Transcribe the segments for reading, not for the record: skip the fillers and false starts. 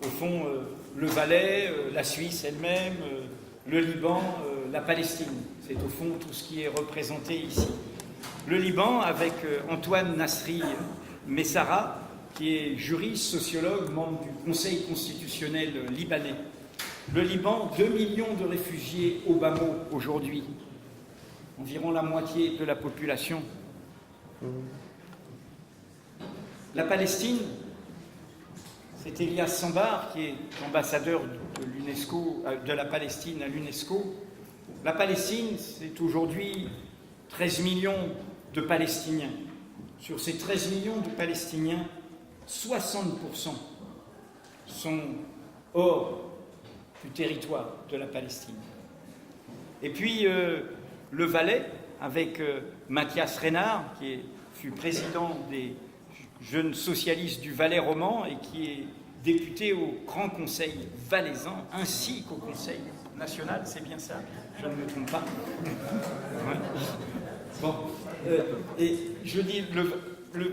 au fond, le Valais, la Suisse elle-même, le Liban, la Palestine. C'est au fond tout ce qui est représenté ici. Le Liban, avec Antoine Nasri Messara, qui est juriste, sociologue, membre du Conseil constitutionnel libanais. Le Liban, 2 millions de réfugiés au bas mot aujourd'hui, environ la moitié de la population. La Palestine, c'est Elias Sambar, qui est ambassadeur de l'UNESCO, de la Palestine à l'UNESCO. La Palestine, c'est aujourd'hui 13 millions de Palestiniens. Sur ces 13 millions de Palestiniens, 60% sont hors du territoire de la Palestine. Et puis le Valais, avec Mathias Reynard, qui fut président des jeunes socialistes du Valais roman et qui est député au Grand Conseil valaisan, ainsi qu'au Conseil national, c'est bien ça, je ne me trompe pas. Ouais. Bon, et je dis,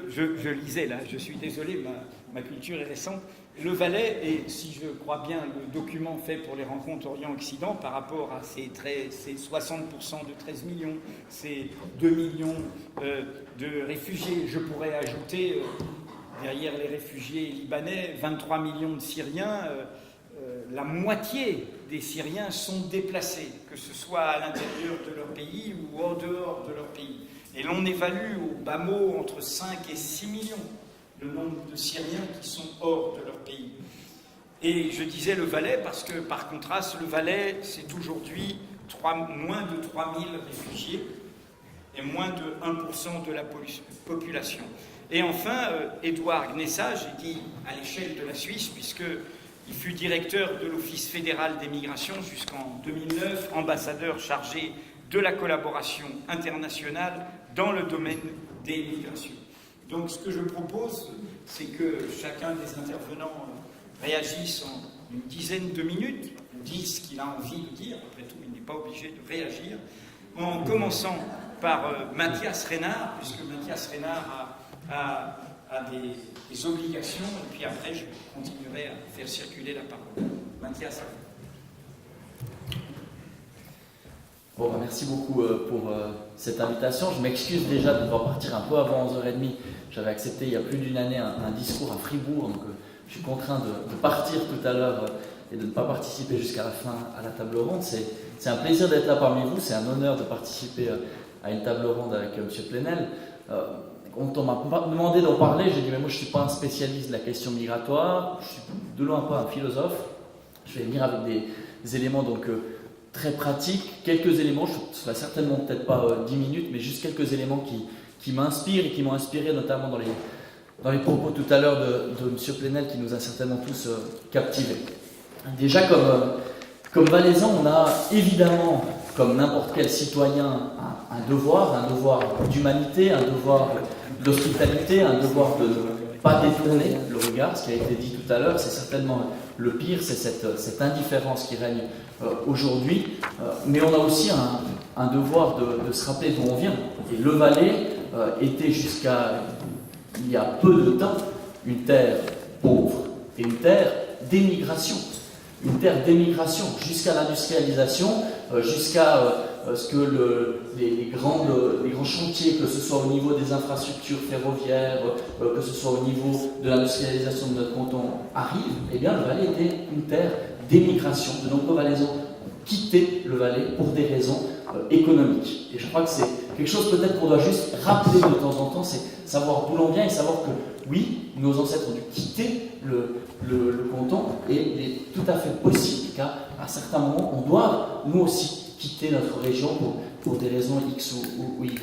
je lisais là, je suis désolé, ma culture est récente. Le Valais est, si je crois bien, le document fait pour les rencontres Orient-Occident par rapport à ces 60% de 13 millions, ces 2 millions de réfugiés. Je pourrais ajouter, derrière les réfugiés libanais, 23 millions de Syriens. La moitié des Syriens sont déplacés, que ce soit à l'intérieur de leur pays ou en dehors de leur pays. Et l'on évalue au bas mot entre 5 et 6 millions le nombre de Syriens qui sont hors de leur pays. Et je disais le Valais parce que, par contraste, le Valais, c'est aujourd'hui moins de 3000 réfugiés et moins de 1% de la population. Et enfin, Édouard Gnessa, j'ai dit à l'échelle de la Suisse, puisqu'il fut directeur de l'Office fédéral des migrations jusqu'en 2009, ambassadeur chargé de la collaboration internationale dans le domaine des migrations. Donc ce que je propose, c'est que chacun des intervenants réagisse en une dizaine de minutes, dise ce qu'il a envie de dire, après tout il n'est pas obligé de réagir, en commençant par Mathias Reynard, puisque Mathias Reynard a des obligations, et puis après je continuerai à faire circuler la parole. Mathias. Bon, merci beaucoup pour cette invitation. Je m'excuse déjà de devoir partir un peu avant 11h30. J'avais accepté il y a plus d'une année un discours à Fribourg, donc je suis contraint de partir tout à l'heure et de ne pas participer jusqu'à la fin à la table ronde. C'est un plaisir d'être là parmi vous, c'est un honneur de participer à une table ronde avec M. Plenel. Quand on m'a demandé d'en parler, j'ai dit mais moi je ne suis pas un spécialiste de la question migratoire, je suis de loin pas un philosophe. Je vais venir avec des éléments donc très pratiques, quelques éléments, ce sera certainement peut-être pas 10 minutes, mais juste quelques éléments qui m'inspirent et qui m'ont inspiré notamment dans les propos tout à l'heure de M. Plenel qui nous a certainement tous captivés. Déjà comme Valaisans, on a évidemment, comme n'importe quel citoyen, un devoir d'humanité, un devoir d'hospitalité, un devoir de ne pas détourner le regard. Ce qui a été dit tout à l'heure, c'est certainement le pire, c'est cette indifférence qui règne aujourd'hui. Mais on a aussi un devoir de se rappeler d'où on vient. Et le Valais était jusqu'à il y a peu de temps une terre pauvre et une terre d'émigration. Une terre d'émigration jusqu'à l'industrialisation, jusqu'à ce que les grands chantiers, que ce soit au niveau des infrastructures ferroviaires, que ce soit au niveau de l'industrialisation de notre canton, arrivent. Eh bien, le Valais était une terre d'émigration. De nombreux Valaisans quittaient le Valais pour des raisons économiques. Et je crois que c'est quelque chose peut-être qu'on doit juste rappeler de temps en temps, c'est savoir d'où l'on vient et savoir que oui, nos ancêtres ont dû quitter le canton et il est tout à fait possible qu'à certains moments, on doit nous aussi quitter notre région pour des raisons X ou Y.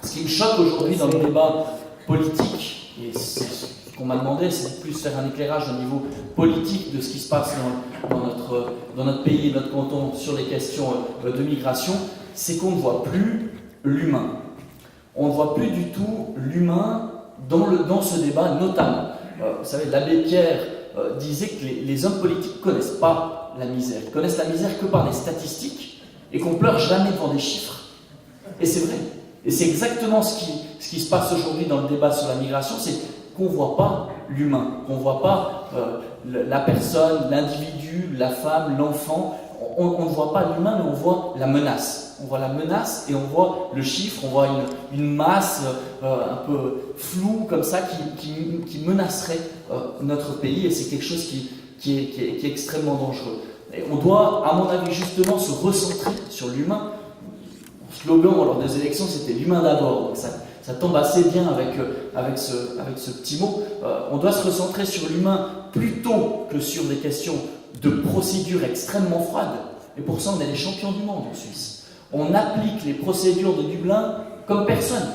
Ce qui me choque aujourd'hui dans le débat politique, et c'est ce qu'on m'a demandé, c'est de plus faire un éclairage au niveau politique de ce qui se passe dans notre pays et notre canton sur les questions de migration, c'est qu'on ne voit plus l'humain. On ne voit plus du tout l'humain dans ce débat, notamment. Vous savez, l'abbé Pierre disait que les hommes politiques ne connaissent pas la misère. Ils connaissent la misère que par les statistiques et qu'on pleure jamais devant des chiffres. Et c'est vrai. Et c'est exactement ce qui se passe aujourd'hui dans le débat sur la migration. C'est qu'on ne voit pas l'humain, qu'on ne voit pas la personne, l'individu, la femme, l'enfant. On ne voit pas l'humain, mais on voit la menace. On voit la menace et on voit le chiffre, on voit une masse un peu floue comme ça qui menacerait notre pays, et c'est quelque chose qui est extrêmement dangereux. Et on doit, à mon avis, justement se recentrer sur l'humain. Le slogan lors des élections, c'était l'humain d'abord. Donc ça tombe assez bien avec ce petit mot. On doit se recentrer sur l'humain plutôt que sur des questions de procédures extrêmement froides. Et pour ça, on est les champions du monde en Suisse. On applique les procédures de Dublin comme personne.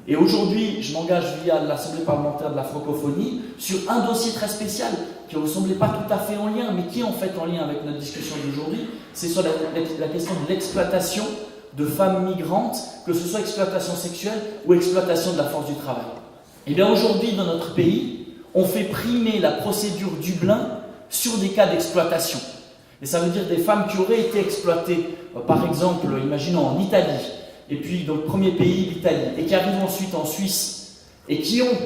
Et aujourd'hui, je m'engage via l'Assemblée parlementaire de la francophonie sur un dossier très spécial qui ne vous semblait pas tout à fait en lien, mais qui est en fait en lien avec notre discussion d'aujourd'hui. C'est sur la question de l'exploitation de femmes migrantes, que ce soit exploitation sexuelle ou exploitation de la force du travail. Et bien aujourd'hui, dans notre pays, on fait primer la procédure Dublin sur des cas d'exploitation. Et ça veut dire des femmes qui auraient été exploitées, par exemple, imaginons en Italie, et puis donc premier pays, l'Italie, et qui arrivent ensuite en Suisse, et qui ont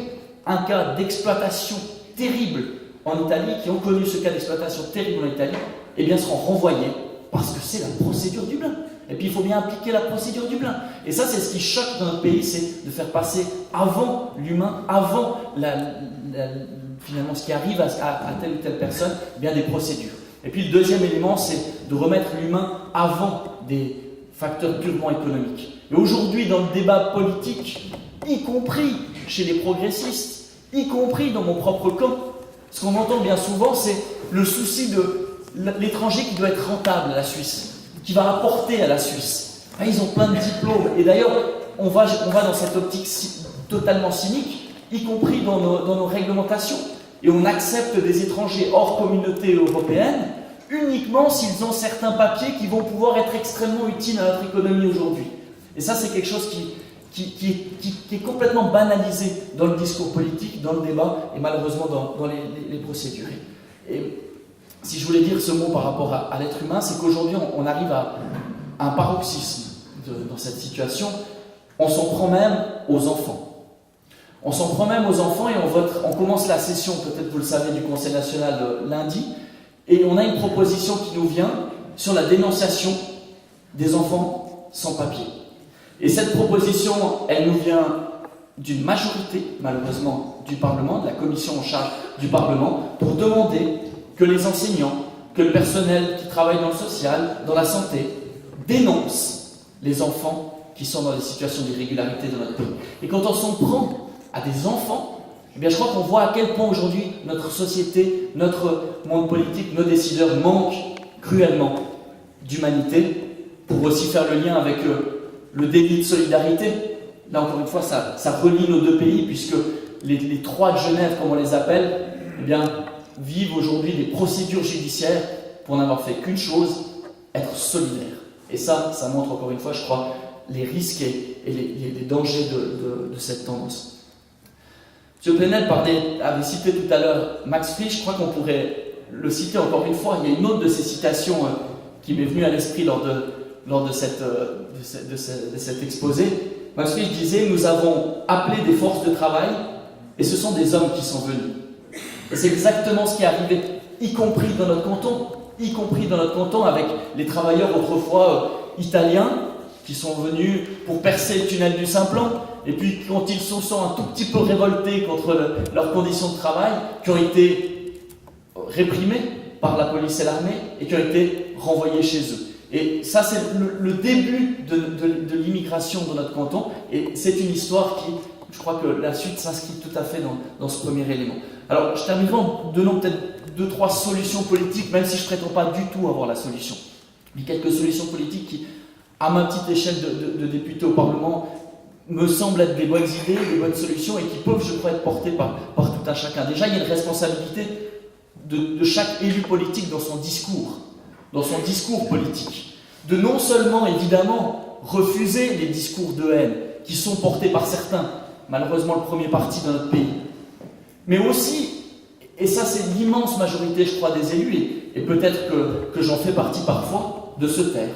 un cas d'exploitation terrible en Italie, qui ont connu ce cas d'exploitation terrible en Italie, et bien seront renvoyées parce que c'est la procédure Dublin. Et puis il faut bien appliquer la procédure Dublin. Et ça, c'est ce qui choque dans notre pays, c'est de faire passer avant l'humain, avant finalement ce qui arrive à telle ou telle personne, bien des procédures. Et puis le deuxième élément, c'est de remettre l'humain avant des facteurs purement économiques. Et aujourd'hui, dans le débat politique, y compris chez les progressistes, y compris dans mon propre camp, ce qu'on entend bien souvent, c'est le souci de l'étranger qui doit être rentable à la Suisse, qui va apporter à la Suisse. Ils ont plein de diplômes. Et d'ailleurs, on va dans cette optique totalement cynique, y compris dans nos réglementations. Et on accepte des étrangers hors communauté européenne uniquement s'ils ont certains papiers qui vont pouvoir être extrêmement utiles à notre économie aujourd'hui. Et ça, c'est quelque chose qui est complètement banalisé dans le discours politique, dans le débat et malheureusement dans les procédures. Et si je voulais dire ce mot par rapport à l'être humain, c'est qu'aujourd'hui, on arrive à un paroxysme dans cette situation. On s'en prend même aux enfants. On s'en prend même aux enfants et on commence la session, peut-être vous le savez, du Conseil national lundi, et on a une proposition qui nous vient sur la dénonciation des enfants sans papier. Et cette proposition, elle nous vient d'une majorité, malheureusement, du Parlement, de la commission en charge du Parlement, pour demander que les enseignants, que le personnel qui travaille dans le social, dans la santé, dénoncent les enfants qui sont dans des situations d'irrégularité dans notre pays. Et quand on s'en prend à des enfants, eh bien je crois qu'on voit à quel point aujourd'hui notre société, notre monde politique, nos décideurs manquent cruellement d'humanité pour aussi faire le lien avec le délit de solidarité. Là encore une fois, ça relie nos deux pays puisque les trois de Genève, comme on les appelle, eh bien, vivent aujourd'hui des procédures judiciaires pour n'avoir fait qu'une chose, être solidaires. Et ça montre encore une fois, je crois, les risques et les dangers de cette tendance. M. Plenel avait cité tout à l'heure Max Frisch, je crois qu'on pourrait le citer encore une fois. Il y a une autre de ces citations qui m'est venue à l'esprit lors de cet exposé. Max Frisch disait « Nous avons appelé des forces de travail et ce sont des hommes qui sont venus. » Et c'est exactement ce qui est arrivé, y compris dans notre canton, avec les travailleurs autrefois italiens qui sont venus pour percer le tunnel du Simplon. Et puis quand ils se sont un tout petit peu révoltés contre leurs conditions de travail, qui ont été réprimés par la police et l'armée et qui ont été renvoyés chez eux. Et ça, c'est le début de l'immigration dans notre canton. Et c'est une histoire qui, je crois que la suite s'inscrit tout à fait dans ce premier élément. Alors, je terminerai en donnant peut-être 2-3 solutions politiques, même si je ne prétends pas du tout avoir la solution. Mais quelques solutions politiques qui, à ma petite échelle de député au Parlement, me semblent être des bonnes idées, des bonnes solutions et qui peuvent, je crois, être portées par tout un chacun. Déjà, il y a une responsabilité de chaque élu politique dans son discours politique. De non seulement, évidemment, refuser les discours de haine qui sont portés par certains, malheureusement le premier parti dans notre pays, mais aussi, et ça c'est l'immense majorité, je crois, des élus, et peut-être que j'en fais partie parfois, de se taire,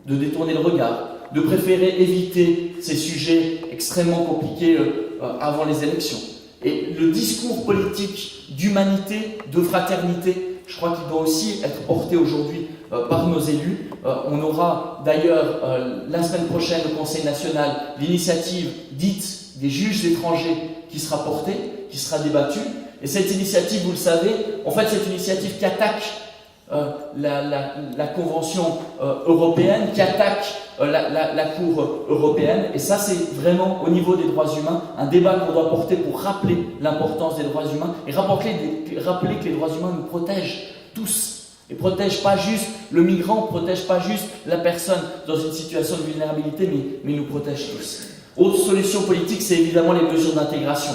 de détourner le regard, de préférer éviter ces sujets extrêmement compliqués avant les élections. Et le discours politique d'humanité, de fraternité, je crois qu'il doit aussi être porté aujourd'hui par nos élus. On aura d'ailleurs la semaine prochaine au Conseil national l'initiative dite des juges étrangers qui sera portée, qui sera débattue. Et cette initiative, vous le savez, en fait, c'est une initiative qui attaque la Convention européenne, qui attaque la Cour européenne. Et ça, c'est vraiment, au niveau des droits humains, un débat qu'on doit porter pour rappeler l'importance des droits humains et rappeler que les droits humains nous protègent tous. Et ne protègent pas juste le migrant, ne protègent pas juste la personne dans une situation de vulnérabilité, mais nous protègent tous. Autre solution politique, c'est évidemment les mesures d'intégration.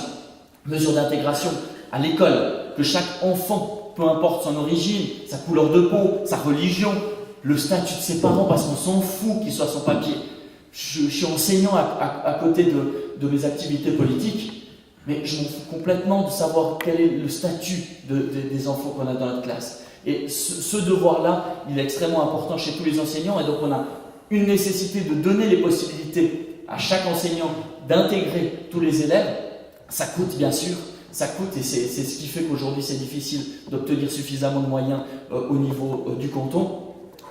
Mesures d'intégration à l'école, que chaque enfant, peu importe son origine, sa couleur de peau, sa religion, le statut de ses parents, parce qu'on s'en fout qu'il soit sans papier. Je suis enseignant à côté de mes activités politiques, mais je m'en fous complètement de savoir quel est le statut des enfants qu'on a dans notre classe. Et ce devoir-là, il est extrêmement important chez tous les enseignants, et donc on a une nécessité de donner les possibilités à chaque enseignant d'intégrer tous les élèves. Ça coûte bien sûr, ça coûte, et c'est ce qui fait qu'aujourd'hui c'est difficile d'obtenir suffisamment de moyens au niveau du canton.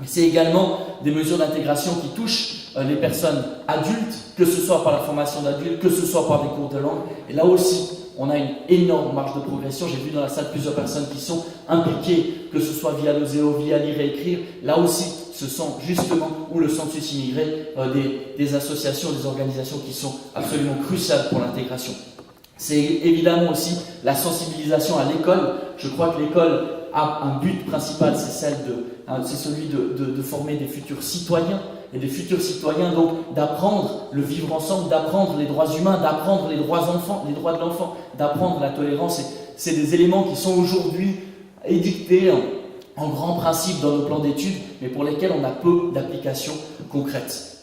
Mais c'est également des mesures d'intégration qui touchent les personnes adultes, que ce soit par la formation d'adultes, que ce soit par des cours de langue. Et là aussi, on a une énorme marge de progression. J'ai vu dans la salle plusieurs personnes qui sont impliquées, que ce soit via l'OSEO, via lire et écrire. Là aussi, ce sont justement, ou le Census immigré, des associations, des organisations qui sont absolument cruciales pour l'intégration. C'est évidemment aussi la sensibilisation à l'école. Je crois que l'école a un but principal, c'est celui de former des futurs citoyens. Et des futurs citoyens, donc, d'apprendre le vivre ensemble, d'apprendre les droits humains, d'apprendre les droits de l'enfant, d'apprendre la tolérance. Et c'est des éléments qui sont aujourd'hui édictés en grands principes dans nos plans d'études, mais pour lesquels on a peu d'applications concrètes.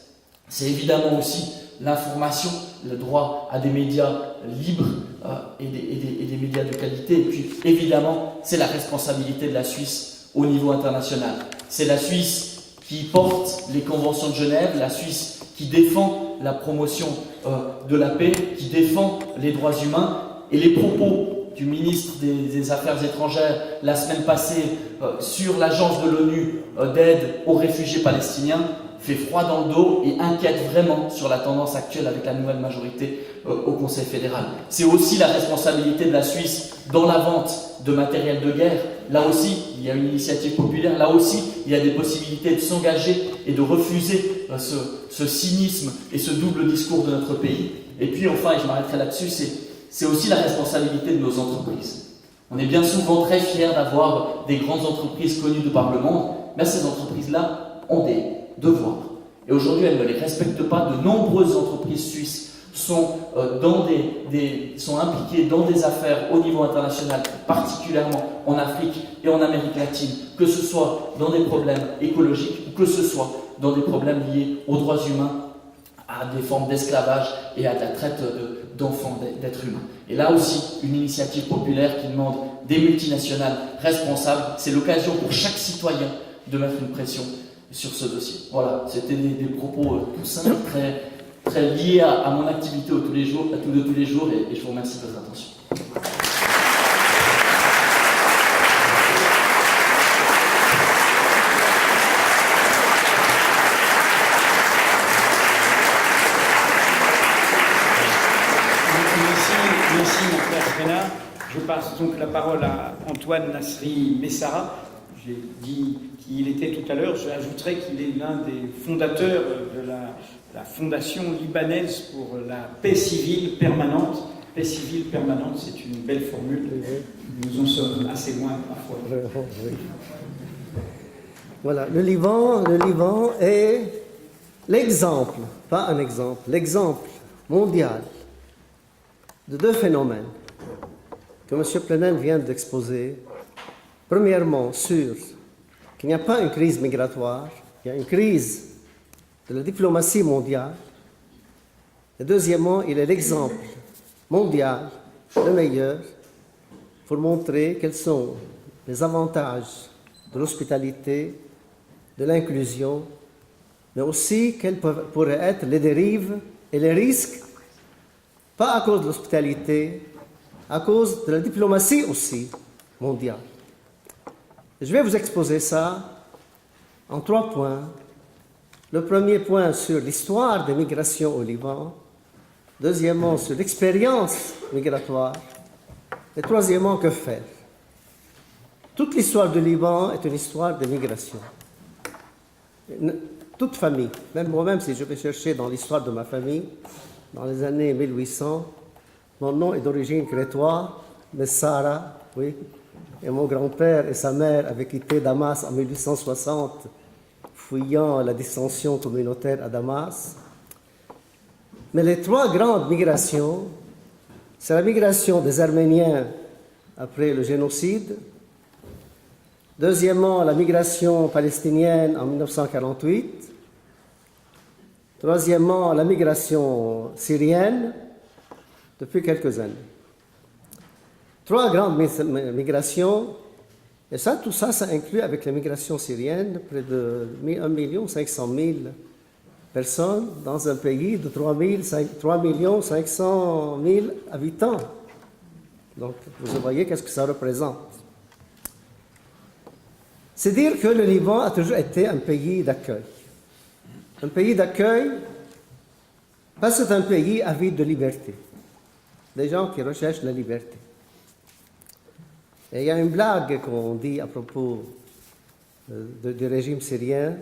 C'est évidemment aussi l'information, le droit à des médias libres et des médias de qualité. Et puis, évidemment, c'est la responsabilité de la Suisse au niveau international. C'est la Suisse qui porte les conventions de Genève, la Suisse qui défend la promotion de la paix, qui défend les droits humains. Et les propos du ministre des Affaires étrangères la semaine passée sur l'agence de l'ONU d'aide aux réfugiés palestiniens fait froid dans le dos et inquiète vraiment sur la tendance actuelle avec la nouvelle majorité au Conseil fédéral. C'est aussi la responsabilité de la Suisse dans la vente de matériel de guerre. Là aussi, il y a une initiative populaire. Là aussi, il y a des possibilités de s'engager et de refuser ce cynisme et ce double discours de notre pays. Et puis enfin, et je m'arrêterai là-dessus, c'est aussi la responsabilité de nos entreprises. On est bien souvent très fiers d'avoir des grandes entreprises connues de par le monde, mais ces entreprises-là ont des devoirs. Et aujourd'hui, elles ne les respectent pas. De nombreuses entreprises suisses sont impliquées dans des affaires au niveau international, particulièrement en Afrique et en Amérique latine, que ce soit dans des problèmes écologiques ou que ce soit dans des problèmes liés aux droits humains, à des formes d'esclavage et à de la traite d'enfants, d'êtres humains. Et là aussi, une initiative populaire qui demande des multinationales responsables. C'est l'occasion pour chaque citoyen de mettre une pression sur ce dossier. Voilà, c'était des propos tout simples, très liés à mon activité de tous les jours, et je vous remercie de votre attention. Merci mon frère Rénat. Je passe donc la parole à Antoine Nasri Messara. J'ai dit qui il était tout à l'heure. J'ajouterai qu'il est l'un des fondateurs de la Fondation libanaise pour la paix civile permanente. Paix civile permanente, c'est une belle formule. Nous en sommes assez loin parfois. Oui. Voilà, le Liban est l'exemple, pas un exemple, l'exemple mondial de deux phénomènes que M. Plenel vient d'exposer. Premièrement, sur qu'il n'y a pas une crise migratoire, il y a une crise de la diplomatie mondiale. Et deuxièmement, il est l'exemple mondial, le meilleur, pour montrer quels sont les avantages de l'hospitalité, de l'inclusion, mais aussi quelles pourraient être les dérives et les risques, pas à cause de l'hospitalité, à cause de la diplomatie aussi mondiale. Je vais vous exposer ça en 3 points. Le premier point sur l'histoire des migrations au Liban, deuxièmement sur l'expérience migratoire, et troisièmement que faire. Toute l'histoire du Liban est une histoire de migration. Toute famille, même moi-même si je vais chercher dans l'histoire de ma famille, dans les années 1800, mon nom est d'origine crétoise, Messara, oui, et mon grand-père et sa mère avaient quitté Damas en 1860, fuyant la dissension communautaire à Damas. Mais les 3 grandes migrations, c'est la migration des Arméniens après le génocide, deuxièmement la migration palestinienne en 1948, troisièmement la migration syrienne depuis quelques années. 3 grandes migrations, et ça, tout ça, ça inclut avec la migration syrienne près de 1 500 000 personnes dans un pays de 3 500 000 habitants. Donc, vous voyez qu'est-ce que ça représente. C'est dire que le Liban a toujours été un pays d'accueil. Un pays d'accueil, parce que c'est un pays avide de liberté. Des gens qui recherchent la liberté. Et il y a une blague qu'on dit à propos du régime syrien.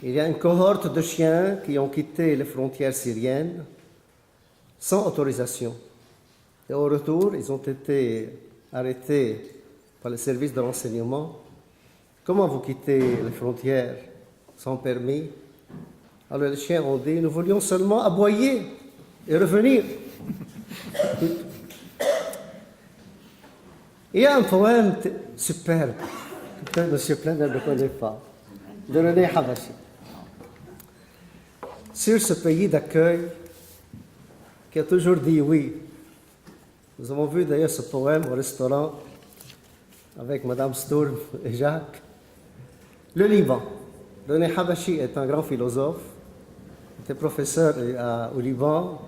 Il y a une cohorte de chiens qui ont quitté les frontières syriennes sans autorisation. Et au retour, ils ont été arrêtés par les services de renseignement. Comment vous quittez les frontières sans permis? Alors les chiens ont dit, nous voulions seulement aboyer et revenir. Il y a un poème superbe, que M. Plenel ne connaît pas, de René Habashi, sur ce pays d'accueil qui a toujours dit oui. Nous avons vu d'ailleurs ce poème au restaurant avec Mme Sturm et Jacques. Le Liban. René Habashi est un grand philosophe, était professeur au Liban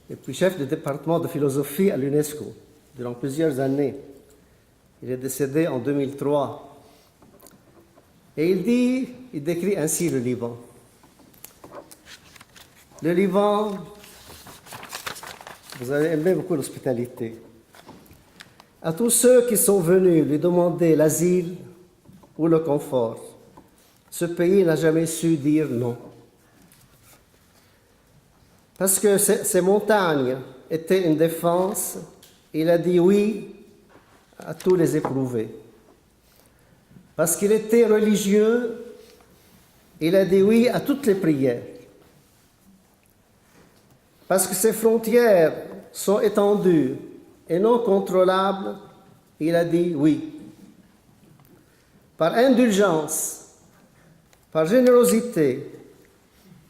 et puis chef du département de philosophie à l'UNESCO durant plusieurs années. Il est décédé en 2003. Et il décrit ainsi le Liban. Le Liban, vous avez aimé beaucoup l'hospitalité. À tous ceux qui sont venus lui demander l'asile ou le confort, ce pays n'a jamais su dire non. Parce que ces montagnes étaient une défense, il a dit oui à tous les éprouvés. Parce qu'il était religieux, il a dit oui à toutes les prières. Parce que ses frontières sont étendues et non contrôlables, il a dit oui. Par indulgence, par générosité,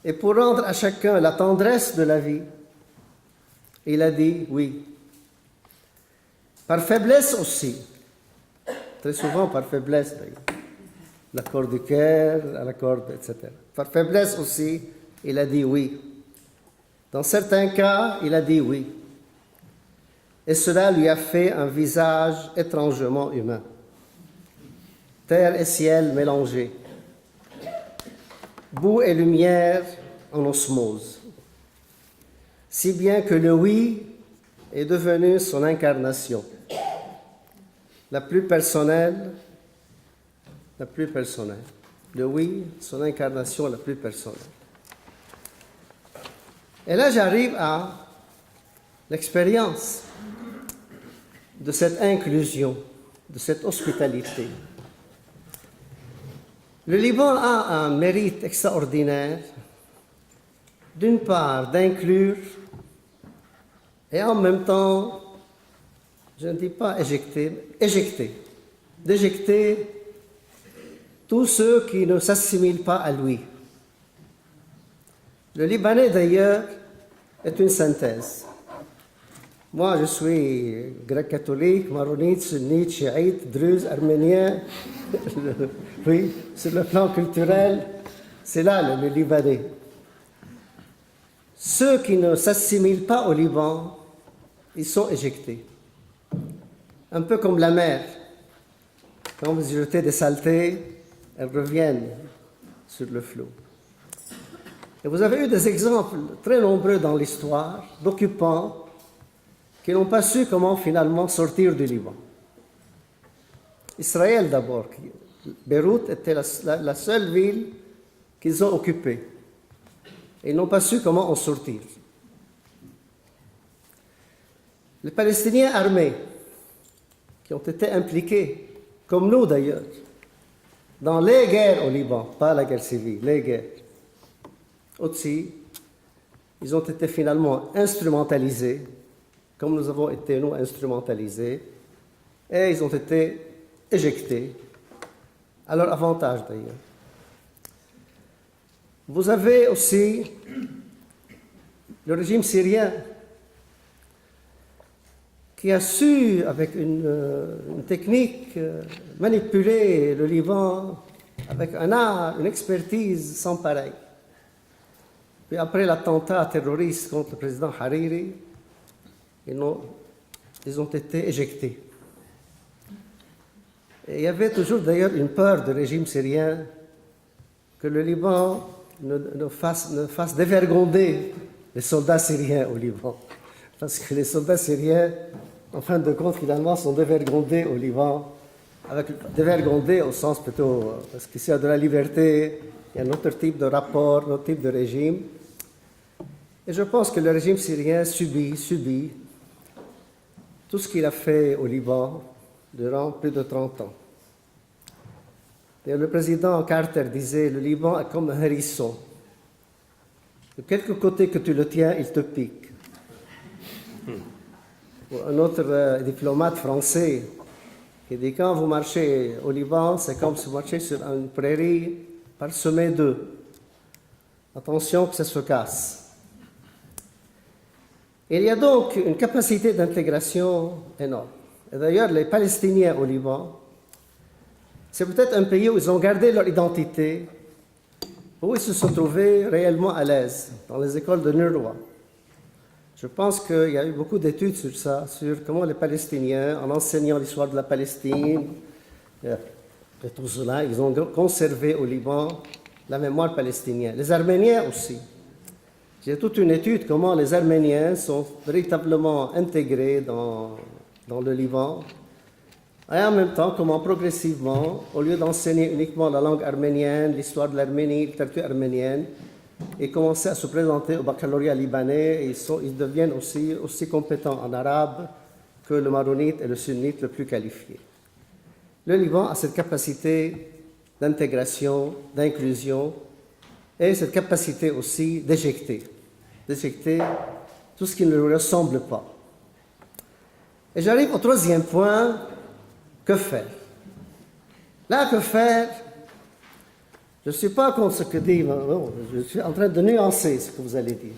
et pour rendre à chacun la tendresse de la vie, il a dit oui. Par faiblesse aussi, très souvent par faiblesse d'ailleurs, l'accord du Caire, l'accord, etc. Par faiblesse aussi, il a dit oui. Dans certains cas, il a dit oui. Et cela lui a fait un visage étrangement humain. Terre et ciel mélangés. Boue et lumière en osmose. Si bien que le oui est devenu son incarnation. La plus personnelle. Le oui, son incarnation la plus personnelle. Et là, j'arrive à l'expérience de cette inclusion, de cette hospitalité. Le Liban a un mérite extraordinaire, d'une part d'inclure et en même temps, je ne dis pas d'éjecter tous ceux qui ne s'assimilent pas à lui. Le Libanais, d'ailleurs, est une synthèse. Moi, je suis grec-catholique, maronite, sunnite, chiite, druze, arménien. Oui, sur le plan culturel, c'est là le Libanais. Ceux qui ne s'assimilent pas au Liban, ils sont éjectés. un peu comme la mer. Quand vous y jetez des saletés, elles reviennent sur le flot. Et vous avez eu des exemples très nombreux dans l'histoire d'occupants qui n'ont pas su comment finalement sortir du Liban. Israël d'abord. Beyrouth était la seule ville qu'ils ont occupée. Et ils n'ont pas su comment en sortir. Les Palestiniens armés, qui ont été impliqués, comme nous d'ailleurs, dans les guerres au Liban, pas la guerre civile, les guerres, aussi, ils ont été finalement instrumentalisés, comme nous avons été, nous, instrumentalisés, et ils ont été éjectés, à leur avantage d'ailleurs. Vous avez aussi le régime syrien qui a su, avec une technique, manipuler le Liban avec un art, une expertise sans pareil. Puis après l'attentat terroriste contre le président Hariri, ils ont été éjectés. Et il y avait toujours d'ailleurs une peur du régime syrien que le Liban ne fasse dévergonder les soldats syriens au Liban. Parce que les soldats syriens, en fin de compte, finalement, sont dévergondés au Liban. Dévergondés au sens plutôt, parce qu'ici, il y a de la liberté, il y a un autre type de rapport, un autre type de régime. Et je pense que le régime syrien subit tout ce qu'il a fait au Liban durant plus de 30 ans. Et le président Carter disait, le Liban est comme un hérisson. De quelque côté que tu le tiens, il te pique. Un autre diplomate français qui dit, quand vous marchez au Liban, c'est comme si vous marchez sur une prairie parsemée d'œufs. Attention que ça se casse. Il y a donc une capacité d'intégration énorme. Et d'ailleurs, les Palestiniens au Liban, c'est peut-être un pays où ils ont gardé leur identité, où ils se sont trouvés réellement à l'aise, dans les écoles de Nurwa. Je pense qu'il y a eu beaucoup d'études sur ça, sur comment les Palestiniens, en enseignant l'histoire de la Palestine, et tout cela, ils ont conservé au Liban la mémoire palestinienne. Les Arméniens aussi. Il y a toute une étude comment les Arméniens sont véritablement intégrés dans le Liban, et en même temps comment progressivement, au lieu d'enseigner uniquement la langue arménienne, l'histoire de l'Arménie, la littérature arménienne, ils commençaient à se présenter au baccalauréat libanais et ils deviennent aussi compétents en arabe que le maronite et le sunnite le plus qualifié. Le Liban a cette capacité d'intégration, d'inclusion et cette capacité aussi d'éjecter tout ce qui ne lui ressemble pas. Et j'arrive au troisième point, que faire? Là, que faire? Je ne suis pas contre ce que dit, non, je suis en train de nuancer ce que vous allez dire.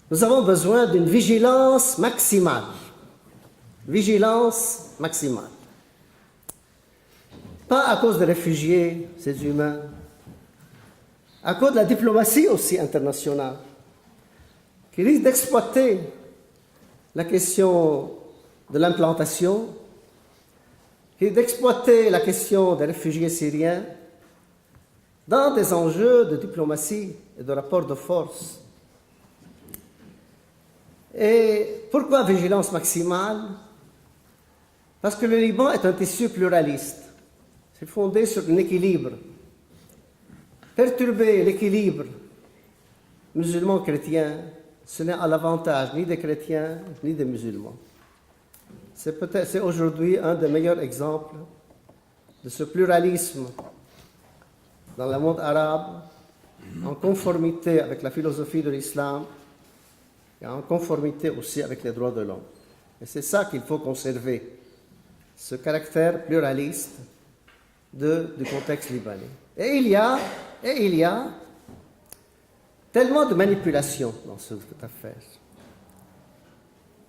Nous avons besoin d'une vigilance maximale. Vigilance maximale. Pas à cause des réfugiés, ces humains, à cause de la diplomatie aussi internationale, qui risque d'exploiter la question de l'implantation, qui risque d'exploiter la question des réfugiés syriens dans des enjeux de diplomatie et de rapport de force. Et pourquoi vigilance maximale? Parce que le Liban est un tissu pluraliste. C'est fondé sur un équilibre. Perturber l'équilibre musulman-chrétien, ce n'est à l'avantage ni des chrétiens ni des musulmans. C'est aujourd'hui un des meilleurs exemples de ce pluralisme dans le monde arabe, en conformité avec la philosophie de l'islam et en conformité aussi avec les droits de l'homme. Et c'est ça qu'il faut conserver, ce caractère pluraliste du contexte libanais. Et il y a tellement de manipulation dans cette affaire.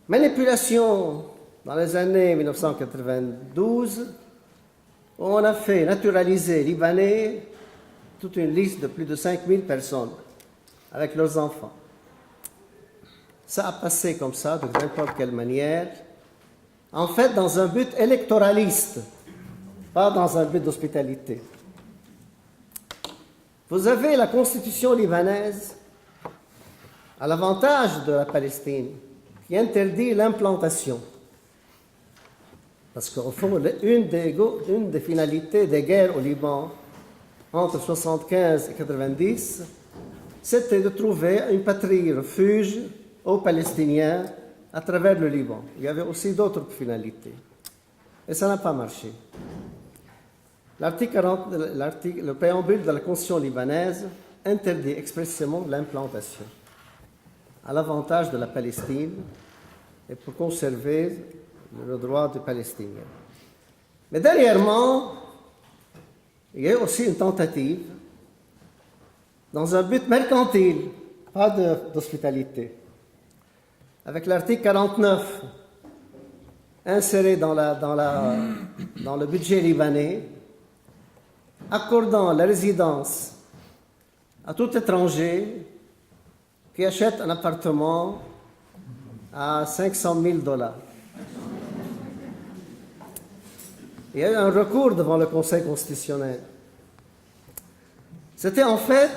Manipulation dans les années 1992, où on a fait naturaliser libanais toute une liste de plus de 5000 personnes avec leurs enfants. Ça a passé comme ça, de n'importe quelle manière, en fait dans un but électoraliste, pas dans un but d'hospitalité. Vous avez la constitution libanaise à l'avantage de la Palestine, qui interdit l'implantation. Parce qu'au fond, une des finalités des guerres au Liban entre 1975 et 1990, c'était de trouver une patrie refuge aux Palestiniens à travers le Liban. Il y avait aussi d'autres finalités. Et ça n'a pas marché. Le préambule de la Constitution libanaise interdit expressément l'implantation à l'avantage de la Palestine et pour conserver le droit des Palestiniens. Mais dernièrement, il y a eu aussi une tentative dans un but mercantile, pas d'hospitalité, avec l'article 49 inséré dans le budget libanais, accordant la résidence à tout étranger qui achète un appartement à $500 000. Il y a eu un recours devant le Conseil constitutionnel. C'était en fait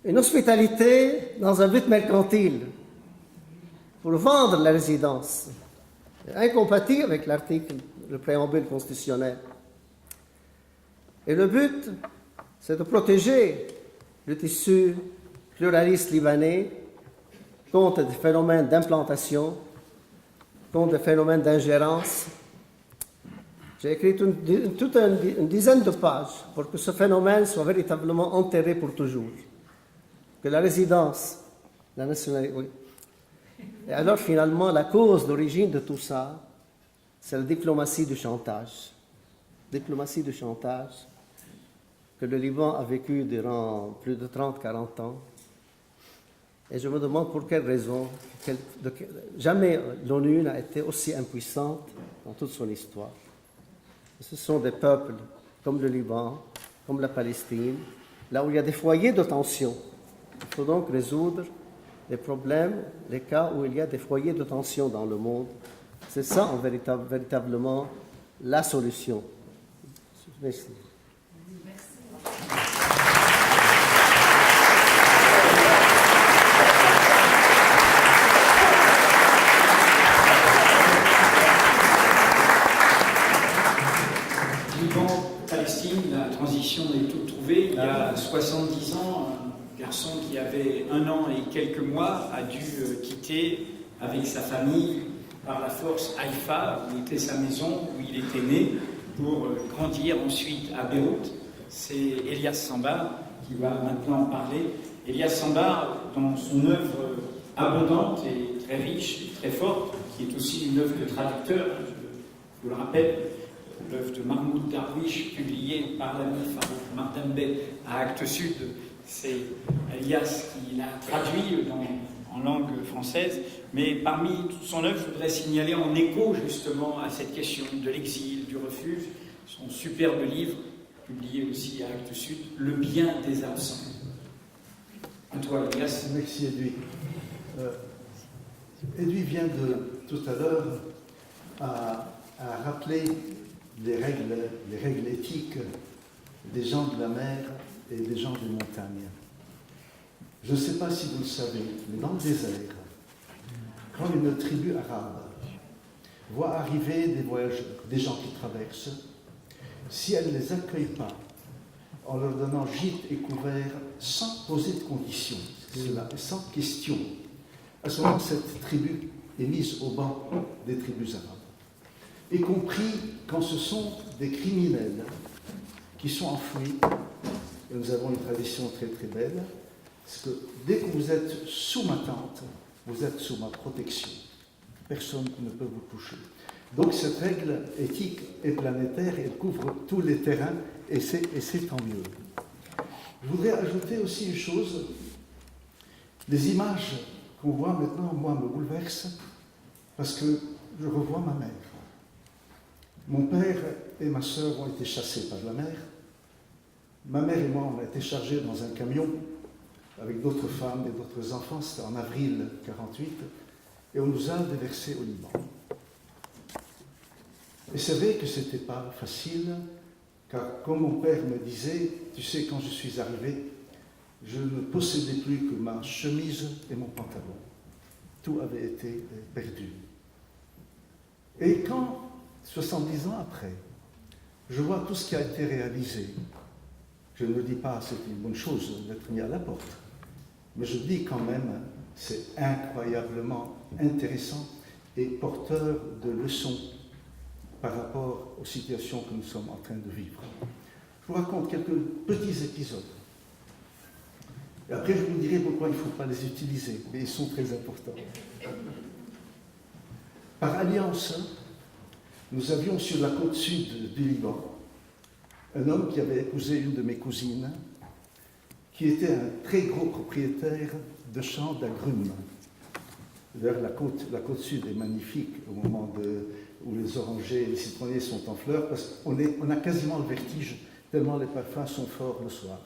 une hospitalité dans un but mercantile pour vendre la résidence, incompatible avec le préambule constitutionnel. Et le but, c'est de protéger le tissu pluraliste libanais contre des phénomènes d'implantation, contre des phénomènes d'ingérence. J'ai écrit toute une dizaine de pages pour que ce phénomène soit véritablement enterré pour toujours. Que la résidence, la nationalité, oui. Et alors finalement, la cause d'origine de tout ça, c'est la diplomatie du chantage. Diplomatie du chantage que le Liban a vécu durant plus de 30-40 ans. Et je me demande pour quelle raison, jamais l'ONU n'a été aussi impuissante dans toute son histoire. Ce sont des peuples comme le Liban, comme la Palestine, là où il y a des foyers de tension. Il faut donc résoudre les problèmes, les cas où il y a des foyers de tension dans le monde. C'est ça, véritablement, la solution. Merci. Liban-Palestine, la transition est toute trouvée. Il y a 70 ans, un garçon qui avait 1 an et quelques mois a dû quitter avec sa famille par la force Haïfa, où était sa maison, où il était né, pour grandir ensuite à Beyrouth. C'est Elias Sambar qui va maintenant parler. Elias Sambar, dans son œuvre abondante et très riche et très forte, qui est aussi une œuvre de traducteur, je vous le rappelle, l'œuvre de Mahmoud Darwish, publiée par l'ami Farouk Mardembe à Actes Sud, c'est Elias qui l'a traduit en langue française. Mais parmi toute son œuvre, je voudrais signaler en écho justement à cette question de l'exil, du refuge, son superbe livre, publié aussi à Actes Sud, Le bien des absents. À toi, Elias. Merci, Edoui. Edoui vient de, tout à l'heure, à rappeler les règles éthiques des gens de la mer et des gens des montagnes. Je ne sais pas si vous le savez, mais dans le désert, quand une tribu arabe voit arriver des voyageurs, des gens qui traversent, si elle ne les accueille pas en leur donnant gîte et couvert sans poser de conditions, sans question, à ce moment, cette tribu est mise au banc des tribus arabes. Y compris quand ce sont des criminels qui sont enfouis. Et nous avons une tradition très très belle, c'est que dès que vous êtes sous ma tente, vous êtes sous ma protection. Personne ne peut vous toucher. Donc cette règle éthique est planétaire, elle couvre tous les terrains et c'est tant mieux. Je voudrais ajouter aussi une chose. Les images qu'on voit maintenant, moi, me bouleversent parce que je revois ma mère. Mon père et ma sœur ont été chassés par la mer. Ma mère et moi, on a été chargés dans un camion avec d'autres femmes et d'autres enfants. C'était en avril 1948. Et on nous a déversés au Liban. Et c'est vrai que ce n'était pas facile, car comme mon père me disait, tu sais, quand je suis arrivé, je ne possédais plus que ma chemise et mon pantalon. Tout avait été perdu. Et quand, 70 ans après, je vois tout ce qui a été réalisé, je ne dis pas c'est une bonne chose d'être mis à la porte, mais je dis quand même c'est incroyablement intéressant et porteur de leçons par rapport aux situations que nous sommes en train de vivre. Je vous raconte quelques petits épisodes. Et après, je vous dirai pourquoi il ne faut pas les utiliser, mais ils sont très importants. Par alliance, nous avions sur la côte sud du Liban un homme qui avait épousé une de mes cousines, qui était un très gros propriétaire de champs d'agrumes. D'ailleurs, la côte sud est magnifique au moment où les orangers et les citronniers sont en fleurs, parce qu'on a quasiment le vertige, tellement les parfums sont forts le soir.